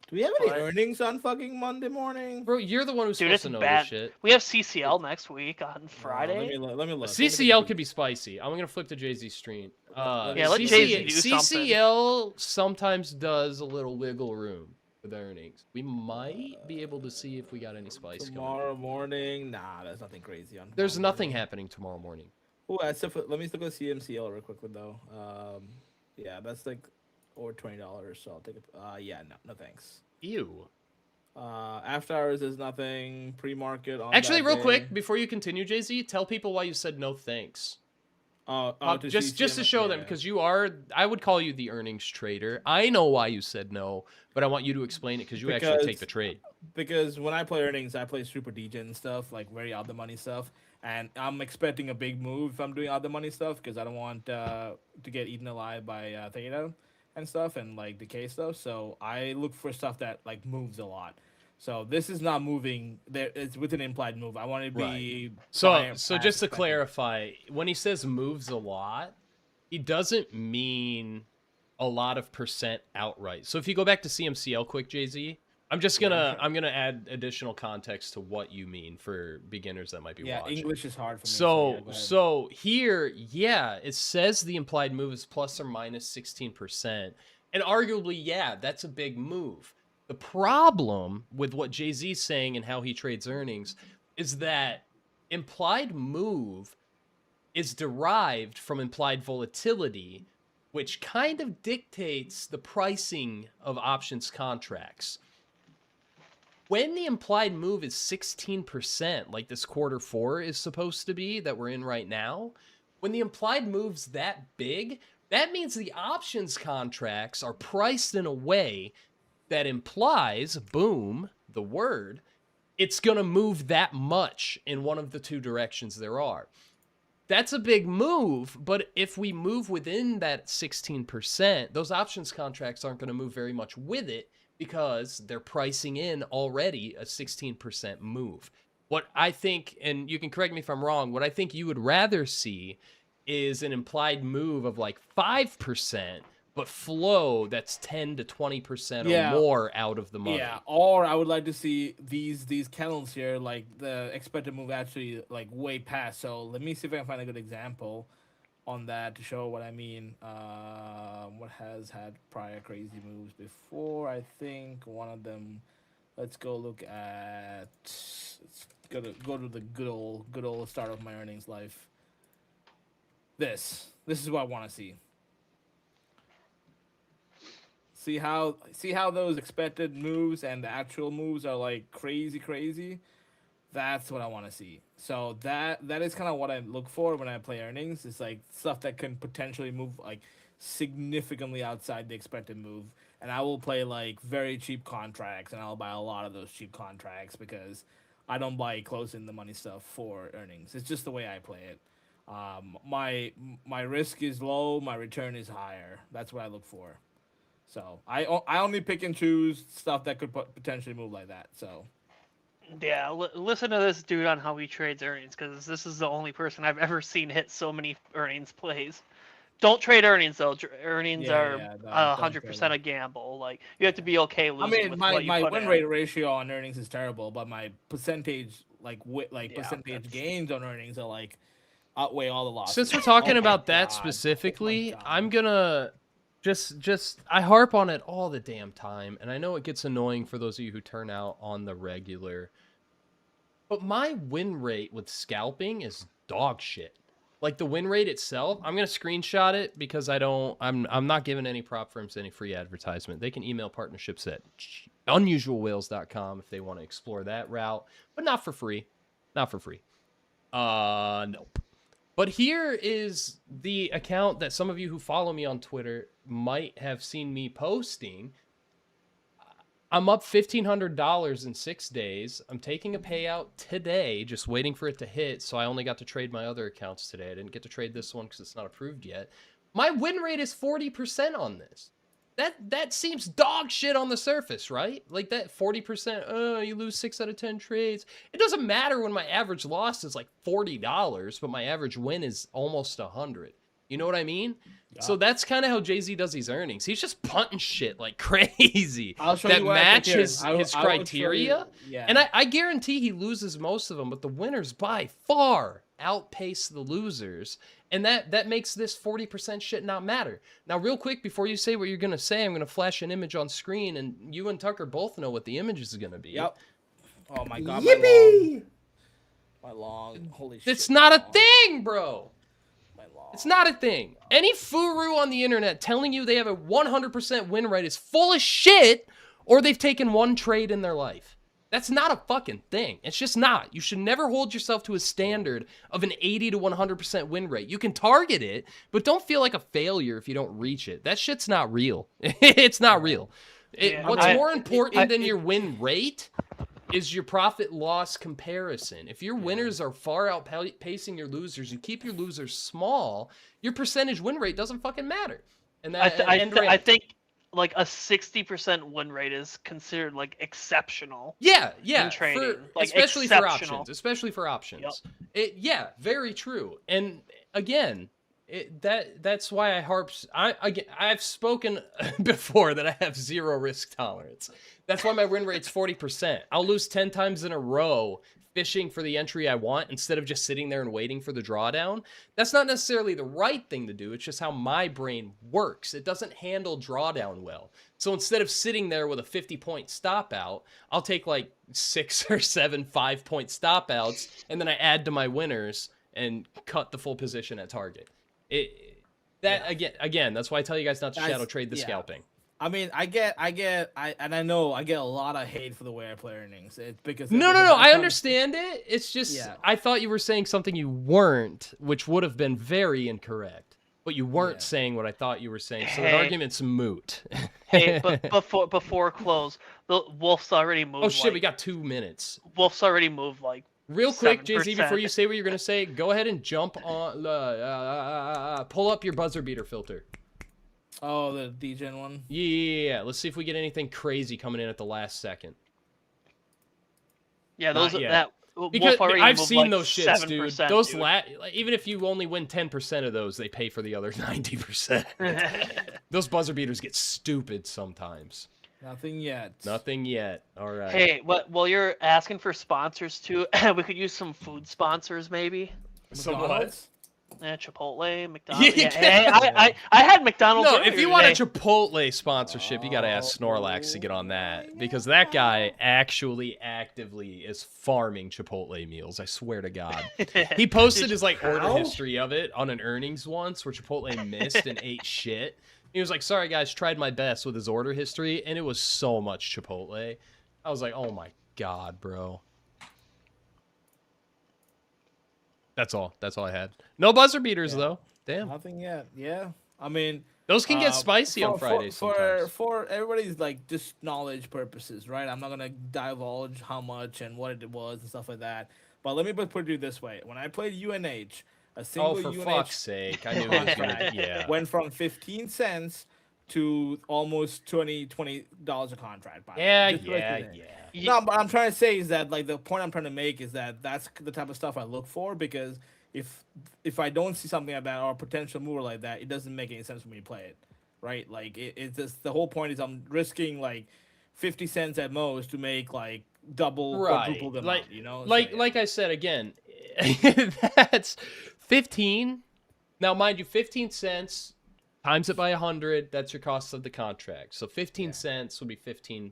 Do we have any earnings on fucking Monday morning?
Bro, you're the one who's supposed to know this shit.
We have CCL next week on Friday.
Let me look.
CCL could be spicy. I'm gonna flip to Jay-Z's stream.
Let Jay-Z do something.
CCL sometimes does a little wiggle room with earnings. We might be able to see if we got any spice
tomorrow morning. Nah, there's nothing crazy on.
There's nothing happening tomorrow morning.
Oh, let me look at CMCL real quickly though. Yeah, that's like over $20, so I'll take it. Yeah, no thanks.
Ew.
After hours is nothing. Pre-market on.
Actually, real quick before you continue, Jay-Z, tell people why you said no thanks. Just to show them, because you are. I would call you the earnings trader. I know why you said no, but I want you to explain it because you actually take the trade.
Because when I play earnings, I play super degen and stuff, like very out the money stuff, and I'm expecting a big move if I'm doing out the money stuff because I don't want to get eaten alive by theta and stuff and like decay stuff. So I look for stuff that like moves a lot. So this is not moving. It's with an implied move. I want to be
so just to clarify, when he says moves a lot, he doesn't mean a lot of percent outright. So if you go back to CMCL quick, Jay-Z, I'm gonna add additional context to what you mean for beginners that might be watching.
Yeah, English is hard for me.
So here, it says the implied move is plus or minus 16%, and arguably, that's a big move. The problem with what Jay-Z's saying and how he trades earnings is that implied move is derived from implied volatility, which kind of dictates the pricing of options contracts. When the implied move is 16%, like this Q4 is supposed to be that we're in right now, when the implied move's that big, that means the options contracts are priced in a way that implies, boom, the word, it's going to move that much in one of the two directions there are. That's a big move, but if we move within that 16%, those options contracts aren't going to move very much with it because they're pricing in already a 16% move. What I think, and you can correct me if I'm wrong, what I think you would rather see is an implied move of like 5%, but flow that's 10 to 20% or more out of the money.
Yeah, or I would like to see these candles here, like the expected move actually like way past. So let me see if I can find a good example on that to show what I mean. What has had prior crazy moves before? I think one of them. Let's go look at. Let's go to the good old start of my earnings life. This is what I want to see. See how those expected moves and the actual moves are like crazy. That's what I want to see. So that is kind of what I look for when I play earnings. It's like stuff that can potentially move like significantly outside the expected move. And I will play like very cheap contracts, and I'll buy a lot of those cheap contracts because I don't buy close in the money stuff for earnings. It's just the way I play it. My risk is low, my return is higher. That's what I look for. So I only pick and choose stuff that could potentially move like that. So
Yeah, listen to this dude on how he trades earnings, because this is the only person I've ever seen hit so many earnings plays. Don't trade earnings though. Earnings are
No, don't trade
100%
them.
a gamble. Like you have to be okay
I
losing
mean,
with
my
what you
my
put
win
in.
rate ratio on earnings is terrible, but my percentage
Yeah,
percentage
that's-
gains on earnings are like outweigh all the losses.
Since we're talking
Oh my
about that
God.
specifically,
Oh my
I'm
God.
gonna just I harp on it all the damn time, and I know it gets annoying for those of you who turn out on the regular. But my win rate with scalping is dog shit. Like the win rate itself, I'm gonna screenshot it because I'm not giving any prop firms any free advertisement. They can email partnerships at unusualwhales.com if they want to explore that route, but not for free. Not for free. Nope. But here is the account that some of you who follow me on Twitter might have seen me posting. I'm up $1,500 in 6 days. I'm taking a payout today, just waiting for it to hit. So I only got to trade my other accounts today. I didn't get to trade this one because it's not approved yet. My win rate is 40% on this. That seems dog shit on the surface, right? Like that 40%, oh, you lose 6 out of 10 trades. It doesn't matter when my average loss is like $40, but my average win is almost 100. You know what I mean?
Yeah.
So that's kind of how Jay-Z does his earnings. He's just punting shit like crazy
I'll show
that
you what I
match
put here.
his
I will show
criteria.
you- Yeah.
And I guarantee he loses most of them, but the winners by far outpace the losers. And that makes this 40% shit not matter. Now, real quick, before you say what you're going to say, I'm going to flash an image on screen, and you and Tucker both know what the image is going to be.
Yep. Oh my God.
Yippee!
My long. Holy shit.
It's not a
long.
thing, bro.
My long.
It's not a thing. Any furu on the internet telling you they have a 100% win rate is full of shit, or they've taken one trade in their life. That's not a fucking thing. It's just not. You should never hold yourself to a standard of an 80 to 100% win rate. You can target it, but don't feel like a failure if you don't reach it. That shit's not real. It's not real.
Yeah,
What's
I-
more important than your win rate is your profit loss comparison. If your winners are far outpacing your losers, you keep your losers small, your percentage win rate doesn't fucking matter. And that
I think like a 60% win rate is considered like exceptional.
yeah,
in trading, like,
especially for
exceptional.
options. Yeah, very true. And again, that's why I harp. I've spoken before that I have zero risk tolerance. That's why my win rate's 40%. I'll lose 10 times in a row fishing for the entry I want instead of just sitting there and waiting for the drawdown. That's not necessarily the right thing to do. It's just how my brain works. It doesn't handle drawdown well. So instead of sitting there with a 50-point stop out, I'll take like 6 or 7 5-point stop outs, and then I add to my winners and cut the full position at target. Again, that's why I tell you guys not to shadow trade the scalping.
I mean, I know I get a lot of hate for the way I play earnings. It's because
No, I understand it. It's just
Yeah.
I thought you were saying something you weren't, which would have been very incorrect. But you weren't saying what I thought you were saying, so the
Hey.
argument's moot.
Hey, but before close, the Wolf's already moved.
Oh shit, we got 2 minutes.
Wolf's already moved like.
Real quick,
7%.
Jay-Z, before you say what you're gonna say, go ahead and jump on. Pull up your buzzer beater filter.
Oh, the DGen one.
Yeah. Let's see if we get anything crazy coming in at the last second.
Yeah,
Not
those
yet.
that.
Because
Wolf already
I've
moved,
seen
like,
those shits, dude.
7%,
Those
dude.
like, even if you only win 10% of those, they pay for the other 90%. Those buzzer beaters get stupid sometimes.
Nothing yet.
Nothing yet. All right.
Hey, while you're asking for sponsors too, we could use some food sponsors maybe.
So what?
McDonald's?
Chipotle, McDonald's.
Yeah.
Hey, I had McDonald's.
No,
earlier
if you want a
today.
Chipotle sponsorship, you got to ask Snorlax to get on that because that guy actually actively is farming Chipotle meals. I swear to God. He posted his like order
How?
history of it on an earnings once where Chipotle missed and ate shit. He was like, "Sorry guys, tried my best" with his order history, and it was so much Chipotle. I was like, "Oh my God, bro." That's all. That's all I had. No buzzer beaters though. Damn.
Nothing yet. Yeah. I mean,
Those can get spicy on Fridays sometimes.
For everybody's like just knowledge purposes, right? I'm not gonna divulge how much and what it was and stuff like that. But let me put it this way: when I played UNH, a single
Oh, for
UNH
fuck's sake! I knew it was gonna. Yeah.
went from 15 cents to almost $20 a contract. By the way.
Yeah,
Just to let you know.
Ye-
No, but I'm trying to say is that like the point I'm trying to make is that that's the type of stuff I look for, because if I don't see something like that or a potential mover like that, it doesn't make any sense for me to play it, right? Like it's just the whole point is I'm risking like 50 cents at most to make like double, quadruple the
Like,
amount, you know?
like,
So, yeah.
like I said again, that's 15. Now, mind you, 15 cents times it by 100. That's your cost of the contract. So 15 cents would be $15.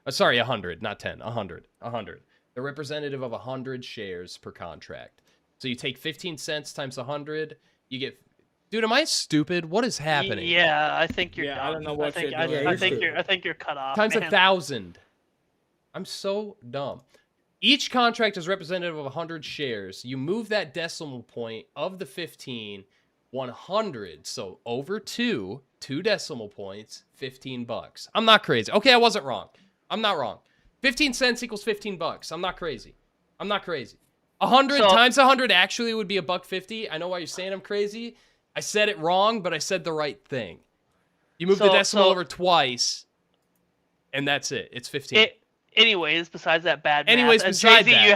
Sorry, 100, not 10. 100. 100. They're representative of 100 shares per contract. So you take 15 cents times 100. You get. Dude, am I stupid? What is happening?
Yeah, I think you're
Yeah,
dumb.
I don't know what
I think,
you're
I,
doing.
I
You're
think
stupid.
you're I think you're cut off.
Times
man.
1,000. I'm so dumb. Each contract is representative of 100 shares. You move that decimal point of the 15, 100. So over two decimal points, $15. I'm not crazy. Okay, I wasn't wrong. I'm not wrong. 15 cents equals $15. I'm not crazy. 100
So-
times 100 actually would be $1.50. I know why you're saying I'm crazy. I said it wrong, but I said the right thing. You move the decimal over twice, and that's it. It's 15.
Anyways, besides that bad math,
Anyways,
and
beside
Jay-Z,
that.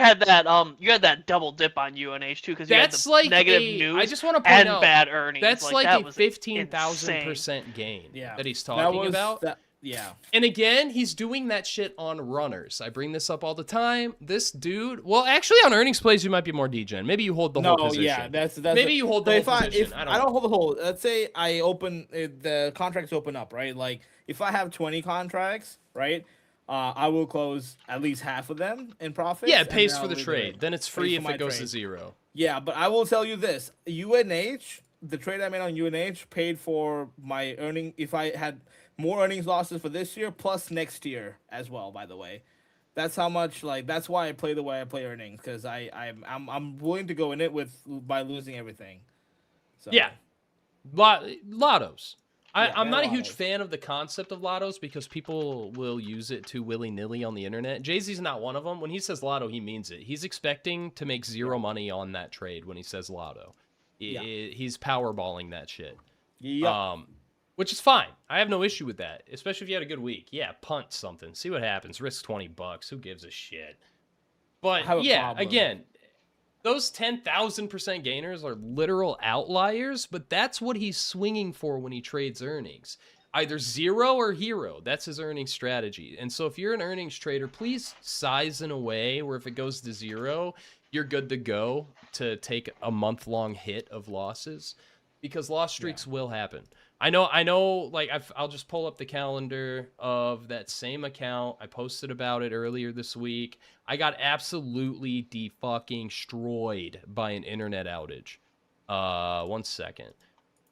you had that double dip on UNH too, because you had
That's
the
like
negative
a,
news
I just want to point
and
out
bad earnings.
that's like
that
a
was
15,000% gain
Yeah.
that he's
That
talking
was-
about.
Yeah.
And again, he's doing that shit on runners. I bring this up all the time. This dude, well, actually on earnings plays, you might be more degen. Maybe you hold the whole position.
Yeah, that's
Maybe you hold the
if
whole
I,
position.
If
I
I
don't
don't
know.
hold the whole, let's say I open the contracts open up, right? Like if I have 20 contracts, right? I will close at least half of them in profit.
Yeah, it pays for the trade. Then it's free
Pays
if
for
it goes
my
to
trade.
0.
Yeah, but I will tell you this: UNH, the trade I made on UNH paid for my earning. If I had more earnings losses for this year plus next year as well. By the way, that's how much. Like that's why I play the way I play earnings, because I'm willing to go in it with by losing everything. So.
Yeah. Lottos. I'm
yeah,
not a huge
lottos.
fan of the concept of lottos because people will use it too willy-nilly on the internet. Jay-Z's not one of them. When he says lotto, he means it. He's expecting to make zero money on that trade when he says lotto.
Yeah.
He's powerballing that shit.
Yeah.
Which is fine. I have no issue with that, especially if you had a good week. Yeah, punt something. See what happens. Risk $20. Who gives a shit?
I have
But
a
yeah,
problem.
again, those 10,000% gainers are literal outliers, but that's what he's swinging for when he trades earnings. Either 0 or hero. That's his earnings strategy. And so if you're an earnings trader, please size in a way where if it goes to 0, you're good to go to take a month-long hit of losses, because loss streaks will happen. I know, like, I'll just pull up the calendar of that same account. I posted about it earlier this week. I got absolutely de-fucking-stroyed by an internet outage. 1 second.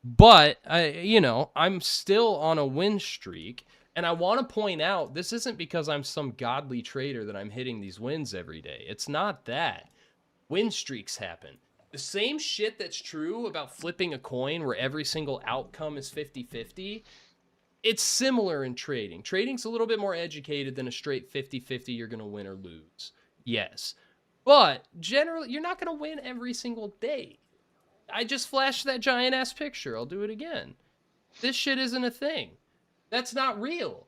But, I'm still on a win streak. And I want to point out, this isn't because I'm some godly trader that I'm hitting these wins every day. It's not that. Win streaks happen. The same shit that's true about flipping a coin where every single outcome is 50-50, it's similar in trading. Trading's a little bit more educated than a straight 50-50 you're going to win or lose. Yes. But generally, you're not going to win every single day. I just flashed that giant-ass picture. I'll do it again. This shit isn't a thing. That's not real.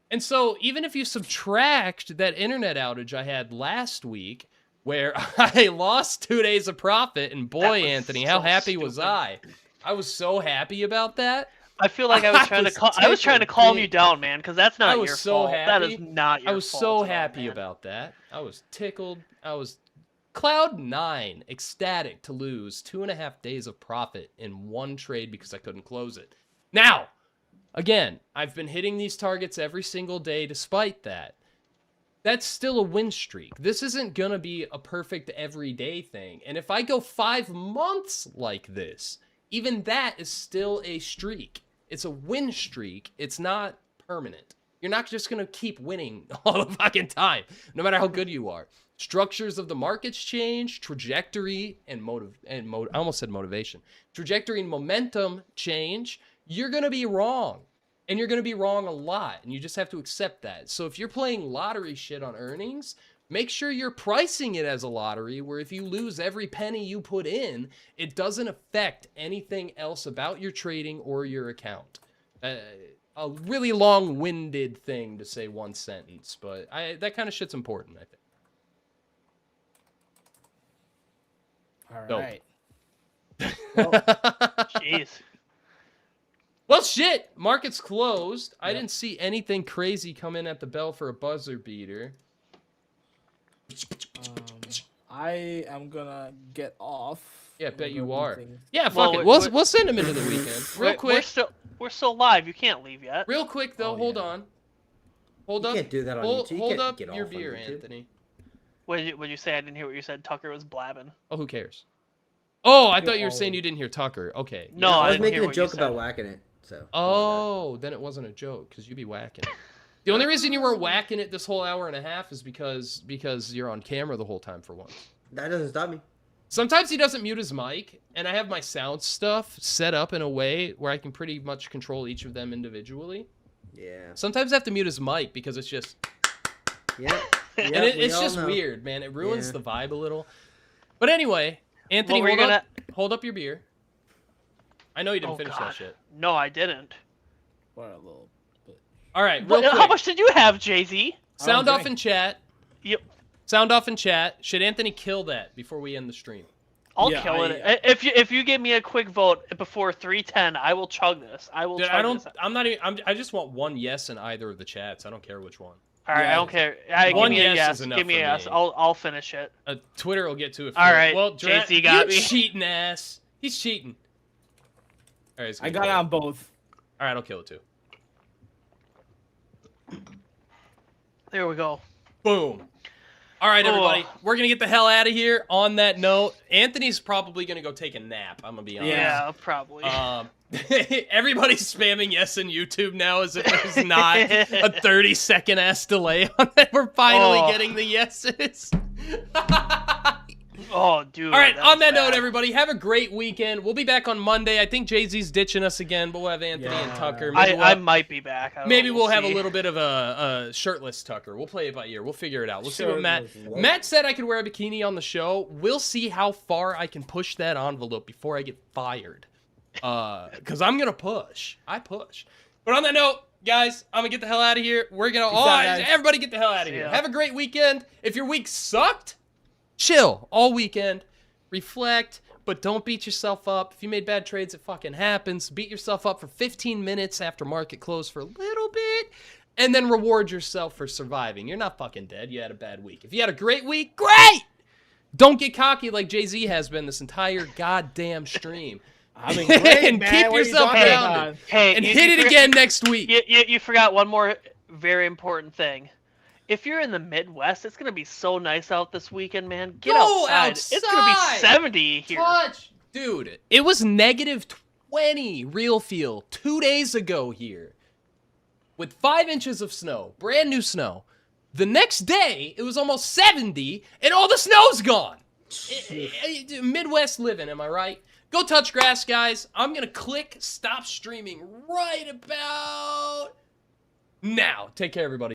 And so even if you subtract that internet outage I had last week, where I lost 2 days of profit, and boy, Anthony, how
so
happy was
stupid.
I? I was so happy about that.
I feel like I was trying to calm you down, man, because that's not
I was
your
so
fault.
happy.
That is not your fault.
I was so
at all,
happy
man.
about that. I was tickled. I was cloud 9, ecstatic to lose 2.5 days of profit in one trade because I couldn't close it. Now, again, I've been hitting these targets every single day despite that. That's still a win streak. This isn't going to be a perfect everyday thing. And if I go 5 months like this, even that is still a streak. It's a win streak. It's not permanent. You're not just going to keep winning all the fucking time, no matter how good you are. Structures of the markets change, trajectory and I almost said motivation. Trajectory and momentum change. You're going to be wrong. And you're going to be wrong a lot, and you just have to accept that. So if you're playing lottery shit on earnings, make sure you're pricing it as a lottery where if you lose every penny you put in, it doesn't affect anything else about your trading or your account. A really long-winded thing to say one sentence, but that kind of shit's important, I think.
All right.
Jeez.
Well, shit. Market's closed. I didn't see anything crazy come in at the bell for a buzzer beater.
I am gonna get off.
Yeah, I bet
I'm
you
gonna do
are.
things.
Yeah, fuck
Well,
it.
we're-
We'll send him into the weekend. Real quick.
We're still live. You can't leave yet.
Real quick, though.
Oh,
Hold
yeah.
on. Hold
You
up.
can't do that on
hold
YouTube. You
hold
can't
up
get
your
off on
beer,
YouTube.
Anthony.
What did you say? I didn't hear what you said. Tucker was blabbing.
Oh, who cares? Oh, I
You're
thought you were saying
always-
you didn't hear Tucker. Okay.
No,
yeah.
I
I was
didn't
making
hear
a
what you
joke about
said.
whacking it. So.
Oh, then it wasn't a joke because you be whacking it. The only reason you weren't whacking it this whole hour and a half is because you're on camera the whole time for once.
That doesn't stop me.
Sometimes he doesn't mute his mic, and I have my sound stuff set up in a way where I can pretty much control each of them individually.
Yeah.
Sometimes I have to mute his mic because it's just,
Yeah.
and it's just weird, man. It ruins
Yeah.
the vibe a little. But anyway, Anthony,
What were you
hold up your beer. I know you didn't
Oh,
finish
God.
that shit.
No, I didn't.
What a little bit.
All right, real
How
quick.
much did you have, Jay-Z?
Sound
I
off
don't
in chat.
Yep.
Sound off in chat. Should Anthony kill that before we end the stream?
I'll
Yeah,
kill it. If you give me a quick vote before 3:10, I will chug this. I will.
Dude,
chug this.
I'm not even. I just want one yes in either of the chats. I don't care which one.
All right,
Yeah.
I don't care.
One
Give me a
yes
yes.
is enough
Give me a
for
yes.
me.
I'll finish it.
Twitter will get to it.
All right,
Well,
JC got
you
me.
cheating ass. He's cheating. All right, he's
I
gonna
got
kill
on both.
All right, I'll kill it too.
There we go.
Boom. All right, everybody.
Oh.
We're going to get the hell out of here. On that note, Anthony's probably going to go take a nap. I'm going to be honest.
Yeah, probably.
Everybody's spamming yes in YouTube now as if there's not a 30-second ass delay on it. We're finally
Oh.
getting the yeses.
Oh, dude.
All right, on that
bad.
note, everybody, have a great weekend. We'll be back on Monday. I think Jay-Z's ditching us again, but we'll have Anthony and
Yeah.
Tucker.
I might be back. I don't
Maybe
know,
we'll have a
see.
little bit of a shirtless Tucker. We'll play it by ear. We'll figure it out. We'll see what Matt...
Shirtless.
Matt said I could wear a bikini on the show. We'll see how far I can push that envelope before I get fired. Because I'm going to push. I push. But on that note, guys, I'm going to get the hell out of here. We're going to...
Peace out, guys.
Everybody get the hell out of
See
here.
ya.
Have a great weekend. If your week sucked, chill all weekend. Reflect, but don't beat yourself up. If you made bad trades, it fucking happens. Beat yourself up for 15 minutes after market close for a little bit, and then reward yourself for surviving. You're not fucking dead. You had a bad week. If you had a great week, great! Don't get cocky like Jay-Z has been this entire goddamn stream.
I mean, great,
And
man.
keep
What are you
yourself
talking
grounded.
about?
Hey,
And
you-
hit
you
it
forgot-
again next week.
You forgot one more very important thing. If you're in the Midwest, it's gonna be so nice out this weekend, man. Get
Go
outside. It's gonna
outside.
be 70 here.
Touch. Dude, it was negative 20 real feel 2 days ago here with 5 inches of snow, brand new snow. The next day, it was almost 70 and all the snow's gone. Midwest living, am I right? Go touch grass, guys. I'm going to click stop streaming right about now. Take care, everybody.